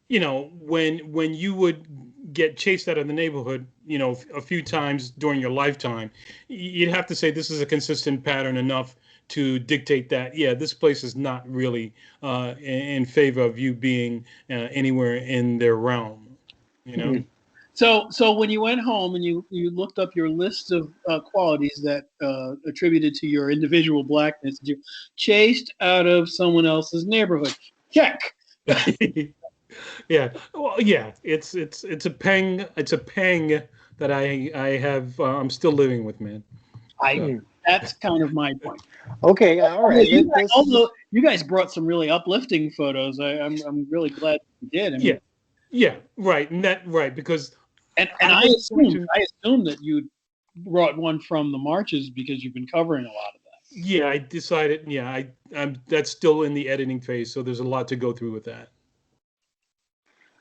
when you would get chased out of the neighborhood, a few times during your lifetime, you'd have to say this is a consistent pattern enough to dictate that, yeah, this place is not really in favor of you being anywhere in their realm, you know? Hmm. So when you went home and you looked up your list of qualities that attributed to your individual blackness, you chased out of someone else's neighborhood. Check. Yeah. Well, yeah. It's a pang that I have. I'm still living with, man. I So Hmm. That's kind of my point. Okay, all right. Let's. Although you guys brought some really uplifting photos, I'm really glad you did. I yeah, mean, yeah. Right. And that right because and I I wasn't going assumed to. I assumed that you brought one from the marches because you've been covering a lot of that. Yeah, I decided. Yeah, I'm. That's still in the editing phase, so there's a lot to go through with that.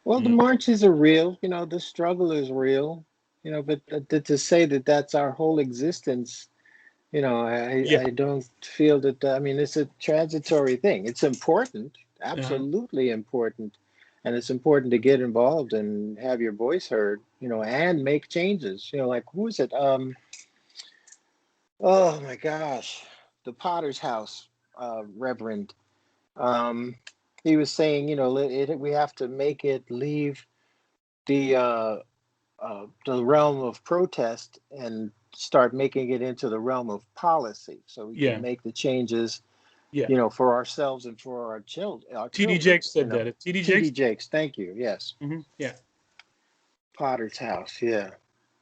Well, the Mm. marches are real, the struggle is real, but to say that that's our whole existence, Yeah. I don't feel that, I mean, it's a transitory thing. It's important, Uh, absolutely important. And it's important to get involved and have your voice heard, and make changes. Like who is it? Oh my gosh, the Potter's House, Reverend. Um, he was saying, we have to make it leave the the realm of protest and start making it into the realm of policy, so we can yeah. make the changes, Yeah. for ourselves and for our TD children. Jakes said that. TD TD Jakes. Jakes, thank you. Yes, Yeah. Potter's House. Yeah. Yeah.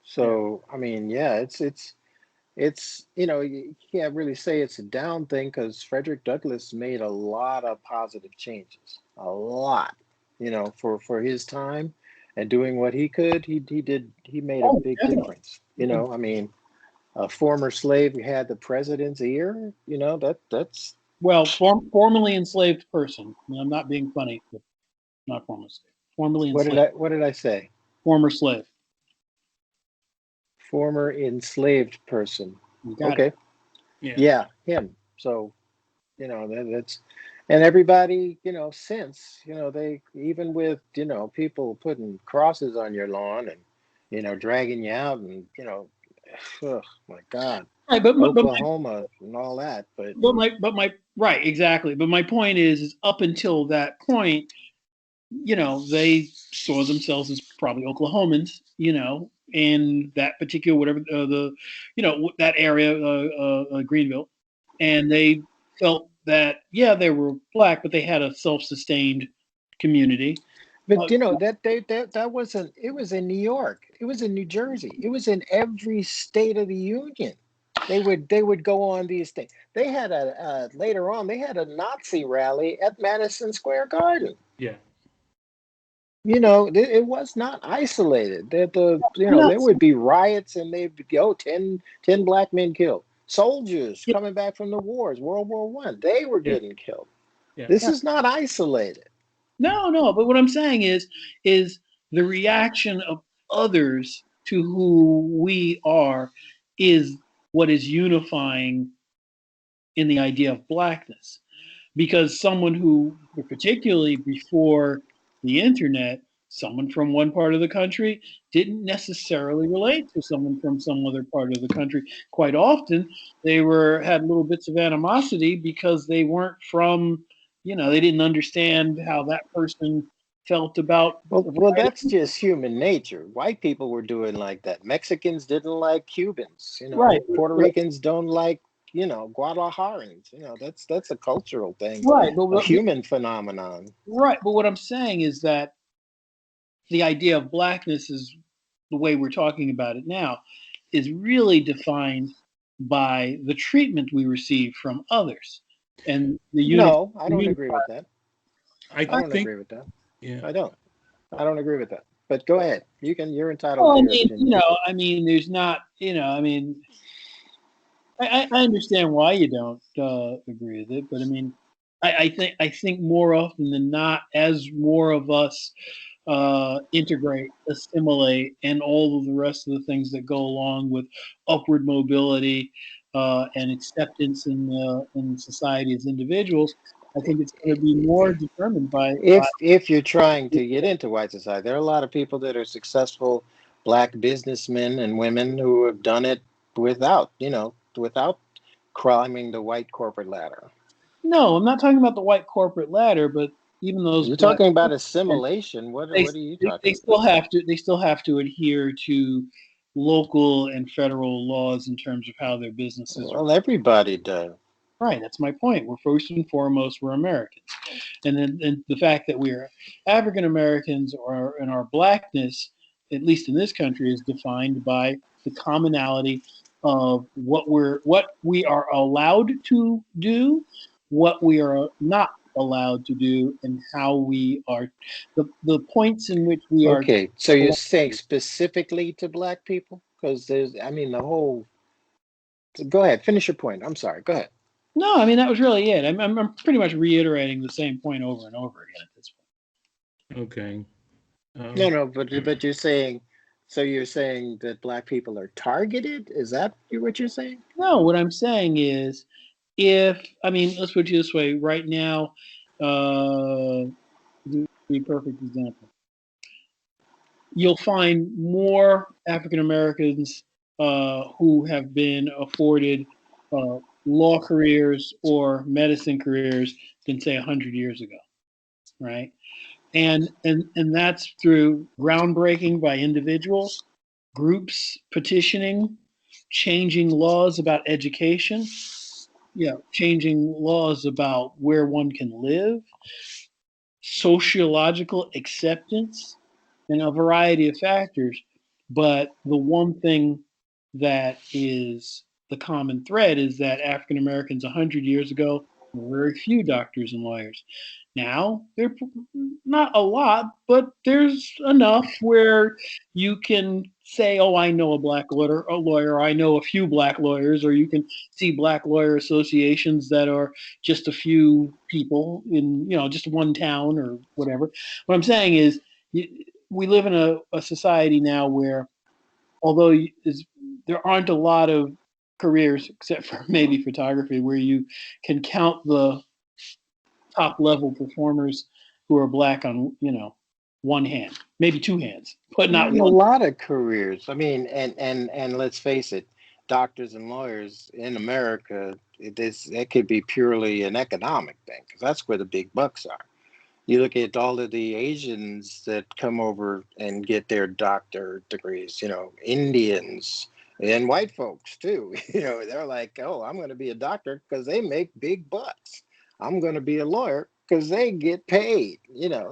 So I mean, yeah, it's you can't really say it's a down thing because Frederick Douglass made a lot of positive changes, a lot, for his time, and doing what he could, he made a Oh, big definitely. difference. I mean, a former slave who had the president's ear, that's Well, formerly enslaved person. I mean, I'm not being funny, but not former slave. Formerly enslaved. what did I say? Former slave. Former enslaved person. You got it. Okay, Yeah. yeah, him. So that's, and everybody, since, they, even with, people putting crosses on your lawn and, dragging you out and, oh my God, Right, but Oklahoma and all that. But my right, exactly. But my point is up until that point, they saw themselves as probably Oklahomans, in that particular whatever that area, Greenville, and they felt that they were black, but they had a self-sustained community. but that wasn't, it was in New York, it was in New Jersey, it was in every state of the union. They would go on these things. They had later on they had a Nazi rally at Madison Square Garden. Yeah. It was not isolated. That there Nuts. would be riots and they'd go 10 black men killed. Soldiers coming back from the wars, World War One, they were Yeah. getting killed. Yeah. This is not isolated. No. But what I'm saying is the reaction of others to who we are is what is unifying in the idea of blackness. Because someone who, particularly before the internet, someone from one part of the country didn't necessarily relate to someone from some other part of the country. Quite often, they had little bits of animosity because they weren't from, they didn't understand how that person felt about Well, that's just human nature. White people were doing like that. Mexicans didn't like Cubans. right, Puerto Ricans don't like, Guadalajarans. That's a cultural thing, right, a human phenomenon. right. But what I'm saying is that the idea of blackness is the way we're talking about it now is really defined by the treatment we receive from others and the No, I don't unifying. agree with that. I I don't think. agree with that. Yeah. I don't. I don't agree with that. But go ahead. You're entitled Well, to your opinion. there's not, I understand why you don't agree with it, but I mean, I think more often than not, as more of us integrate, assimilate, and all of the rest of the things that go along with upward mobility and acceptance in society as individuals, I think it's going to be more determined If you're trying to get into white society, there are a lot of people that are successful black businessmen and women who have done it without climbing the white corporate ladder. No, I'm not talking about the white corporate ladder, but even those You're black talking about men, assimilation. What are you they talking still about? have to adhere to local and federal laws in terms of how their businesses are. Well, everybody does. Right, that's my point. We're first and foremost we're Americans, and then and the fact that we're African Americans or and our blackness, at least in this country, is defined by the commonality of what we are allowed to do, what we are not allowed to do, and how we are the points in which we are. Okay, so you're saying specifically to black people? Because there's, I mean, the whole. Go ahead, finish your point. I'm sorry. Go ahead. No, I mean that was really it. I'm pretty much reiterating the same point over and over again at this point. Okay. No, Um, no, but you're saying, so you're saying that black people are targeted? Is that what you're saying? No, what I'm saying is, if I mean, let's put it this way. Right now, to be a perfect example, you'll find more African Americans who have been afforded law careers or medicine careers than say 100 years ago, right? And that's through groundbreaking by individuals, groups petitioning, changing laws about education, changing laws about where one can live, sociological acceptance, and a variety of factors. But the one thing that is the common thread is that African Americans 100 years ago were very few doctors and lawyers. Now, they're not a lot, but there's enough where you can say, oh, I know a lawyer, I know a few black lawyers, or you can see black lawyer associations that are just a few people in, just one town or whatever. What I'm saying is, we live in a society now where, although there aren't a lot of careers, except for maybe photography, where you can count the top level performers who are black on, one hand, maybe two hands, but not A one. lot of careers. I mean, and let's face it, doctors and lawyers in America, it could be purely an economic thing because that's where the big bucks are. You look at all of the Asians that come over and get their doctor degrees, Indians and white folks too. They're like, oh, I'm going to be a doctor because they make big bucks. I'm going to be a lawyer because they get paid,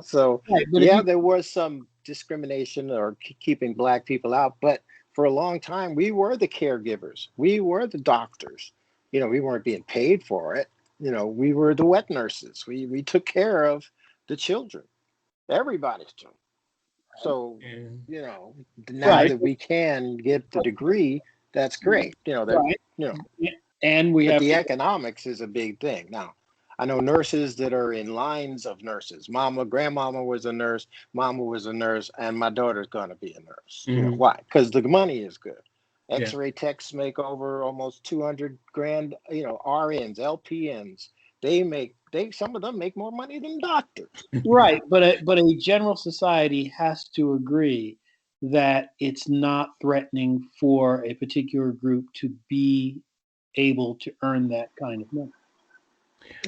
So, Right, but if yeah, you there was some discrimination or keeping black people out, but for a long time, we were the caregivers. We were the doctors. We weren't being paid for it. We were the wet nurses. We took care of the children, everybody's children. So, and you know, now right, that we can get the degree, that's great. right, You know, and we but have the to. economics is a big thing. Now, I know nurses that are in lines of nurses. Grandmama was a nurse, mama was a nurse, and my daughter's going to be a nurse. mhm, Why? Because the money is good. yeah. X-ray techs make over almost 200 grand, RNs, LPNs. Some of them make more money than doctors. Right, but a general society has to agree that it's not threatening for a particular group to be able to earn that kind of money.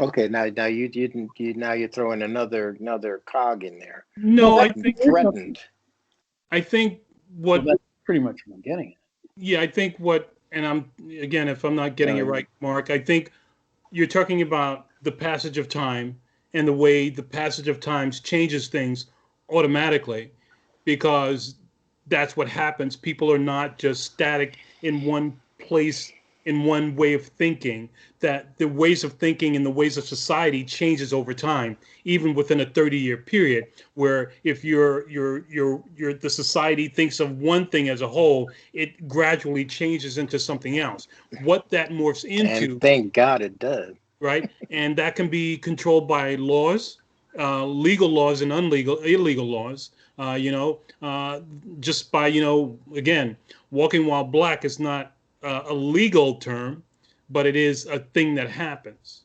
Okay, now you didn't you now you're throwing another cog in there. Well, No, I that's think Threatened. I think well, what that's pretty much what I'm getting at. yeah, I think what and I'm again if I'm not getting it Uh, right, Mark, I think you're talking about the passage of time and the way the passage of times changes things automatically because that's what happens. People are not just static in one place, in one way of thinking. That the ways of thinking and the ways of society changes over time, even within a 30-year period. Where if the society thinks of one thing as a whole, it gradually changes into something else. What that morphs and into, thank God it does. right? And that can be controlled by laws, legal laws and illegal laws. Just by again, walking while black is not a legal term, but it is a thing that happens.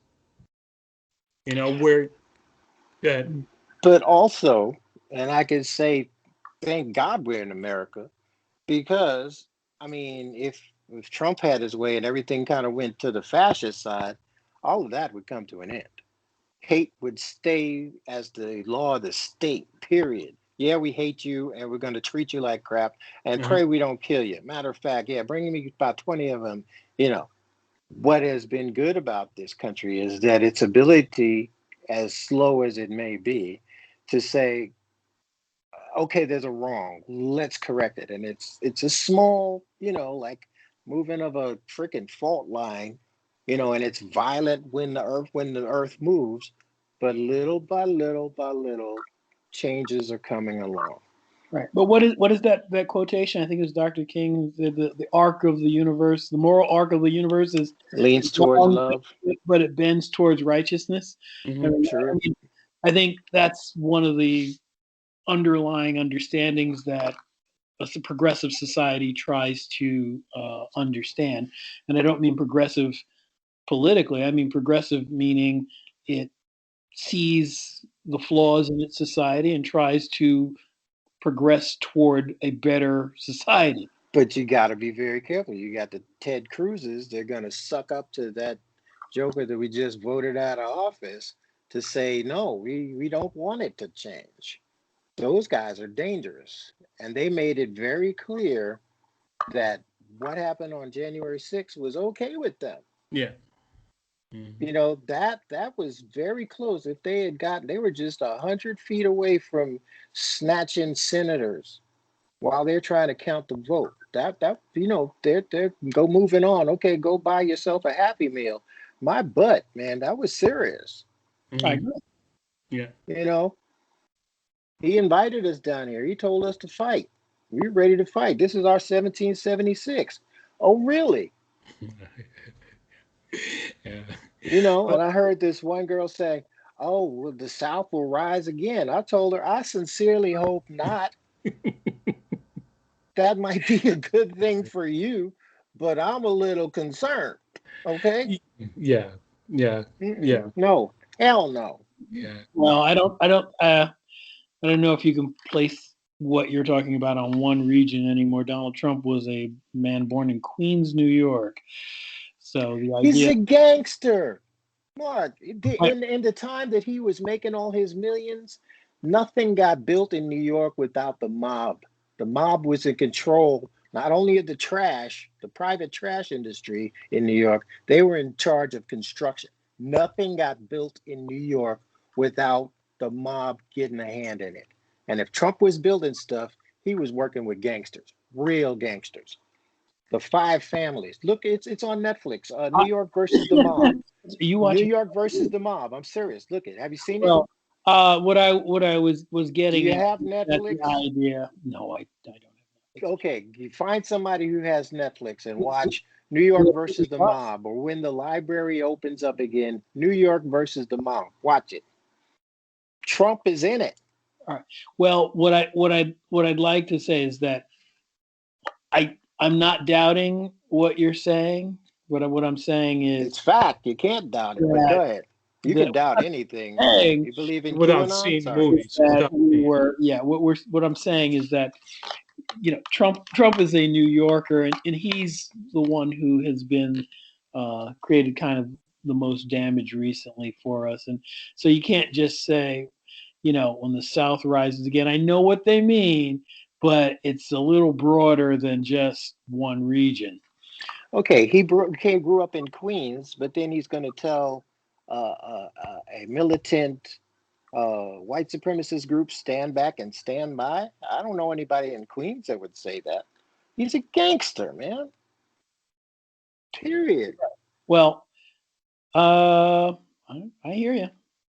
Where that But also, and I can say, thank God we're in America because I mean, if Trump had his way and everything kind of went to the fascist side, all of that would come to an end. Hate would stay as the law of the state, period. Yeah, we hate you and we're going to treat you like crap and uh pray we don't kill you. Matter of fact, yeah, bring me about 20 of them. You know, what has been good about this country is that its ability, as slow as it may be, to say, okay, there's a wrong, let's correct it. And it's a small, like moving of a freaking fault line, and it's violent when the earth moves, but little by little by little, changes are coming along. Right. But what is that quotation? I think it was Dr. King who said the arc of the universe, the moral arc of the universe is Leans towards long, love. but it bends towards righteousness. Mm-hmm. True. I think that's one of the underlying understandings that a progressive society tries to understand. And I don't mean progressive politically. I mean progressive meaning it sees the flaws in its society and tries to progress toward a better society. But you got to be very careful. You got the Ted Cruzes. They're going to suck up to that joker that we just voted out of office to say, no, we don't want it to change. Those guys are dangerous. And they made it very clear that what happened on January 6th was okay with them. Yeah. Mm-hmm. You know, that was very close. If they had gotten, they were just 100 feet away from snatching senators while they're trying to count the vote. That you know, they're go moving on. Okay, go buy yourself a Happy Meal. My butt, man, that was serious. Mm-hmm. I agree. Yeah. You know, he invited us down here. He told us to fight. We're ready to fight. This is our 1776. Oh, really? Yeah. You know, and I heard this one girl say, oh, well, the South will rise again. I told her, I sincerely hope not. That might be a good thing for you, but I'm a little concerned. Okay? Yeah. Yeah. Yeah. No, hell no. Yeah. Well, I don't know if you can place what you're talking about on one region anymore. Donald Trump was a man born in Queens, New York. So the He's idea a gangster. Mark, But- in the time that he was making all his millions, nothing got built in New York without the mob. The mob was in control not only of the trash, the private trash industry in New York, they were in charge of construction. Nothing got built in New York without the mob getting a hand in it. And if Trump was building stuff, he was working with gangsters, real gangsters. The Five Families. Look, it's on Netflix. New York versus the mob. you New watching? York versus the mob. I'm serious. Look it. Have you seen it? Well, what I was Do getting you at have that the Netflix? idea. No, I don't have Netflix. Okay, you find somebody who has Netflix and watch New York versus the mob, or when the library opens up again, New York versus the mob. Watch it. Trump is in it. All right. Well, what I'd like to say is that I'm not doubting what you're saying. What I'm saying is It's fact. You can't doubt it. But go ahead. You can doubt anything. saying You believe in Without QAnon? seeing Sorry. movies. that Without we seeing. were what I'm saying is that Trump is a New Yorker and he's the one who has been created kind of the most damage recently for us, and so you can't just say when the South rises again. I know what they mean, but it's a little broader than just one region. Okay, he grew up in Queens, but then he's going to tell a militant white supremacist group stand back and stand by. I don't know anybody in Queens that would say that. He's a gangster, man. Period. Well, I hear you.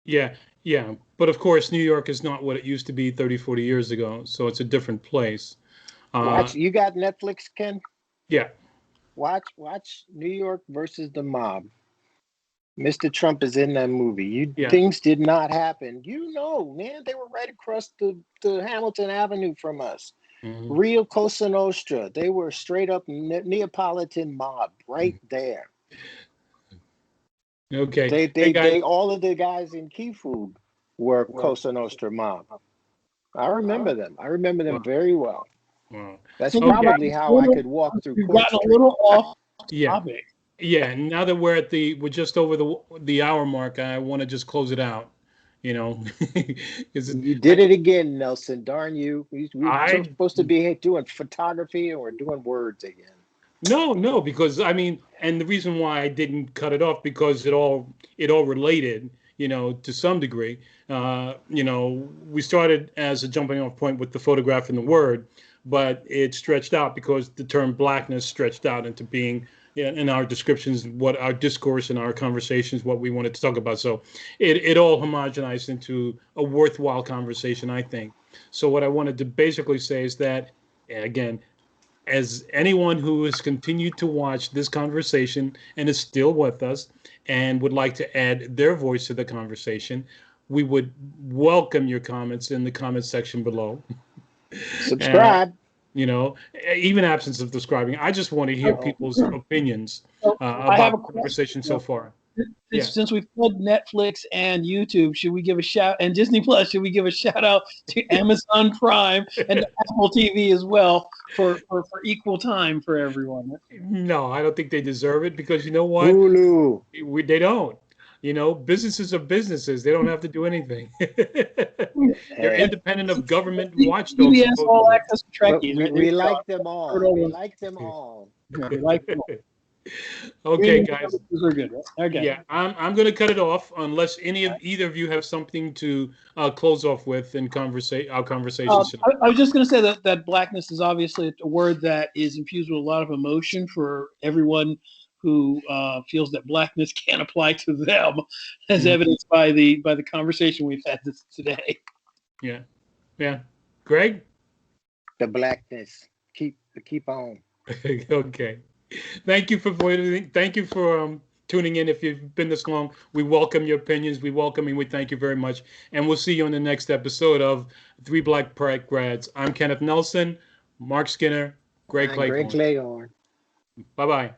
Yeah. Yeah. But of course, New York is not what it used to be 30, 40 years ago. So it's a different place. Watch. You got Netflix, Ken? Yeah. Watch New York versus the mob. Mr. Trump is in that movie. Yeah. Things did not happen. Man, they were right across the Hamilton Avenue from us. Mhm. Real Cosa Nostra. They were straight up Neapolitan mob right there. Okay. They all of the guys in Key Food were Cosa Nostra mob. I remember them. I remember them very well. Wow. That's probably how I could walk through We've Court gotten Street. a little off Yeah. topic. Yeah. Now that we're just over the hour mark, I want to just close it out. You did it again, Nelson. Darn you. We're supposed to be doing photography and we're doing words again. No, because and the reason why I didn't cut it off because it all related, to some degree. We started as a jumping off point with the photograph and the word, but it stretched out because the term blackness stretched out into being yeah, in our descriptions, what our discourse and our conversations, what we wanted to talk about. So it all homogenized into a worthwhile conversation, I think. So what I wanted to basically say is that, again, as anyone who has continued to watch this conversation and is still with us and would like to add their voice to the conversation, we would welcome your comments in the comment section below. Uh, Subscribe. even absence of describing, I just want to hear Oh, people's opinions So I have about a the conversation so question. far. Yeah. Since we've plugged Netflix and YouTube, should we give a shout and Disney Plus? Should we give a shout out to Amazon Prime and to Apple TV as well for equal time for everyone? No, I don't think they deserve it because you know what? Hulu. They don't. Businesses are businesses. They don't have to do anything. They're independent of government watchdogs. CBS All Supposedly. Access to But Trekkies. we like them all. We like them all. We like them all. Okay, guys. Those are good, right? Okay. Yeah, I'm going to cut it off unless either of you have something to close off with in our conversation. I was just going to say that blackness is obviously a word that is infused with a lot of emotion for everyone who feels that blackness can't apply to them, as evidenced by the conversation we've had today. Yeah. Greg? The blackness. Keep on. Okay. Thank you for voting. Thank you for tuning in. If you've been this long, we welcome your opinions. We welcome and we thank you very much. And we'll see you in the next episode of Three Black Pride Grads. I'm Kenneth Nelson, Mark Skinner, Greg Clayhorn. Greg Clayhorn. Bye-bye.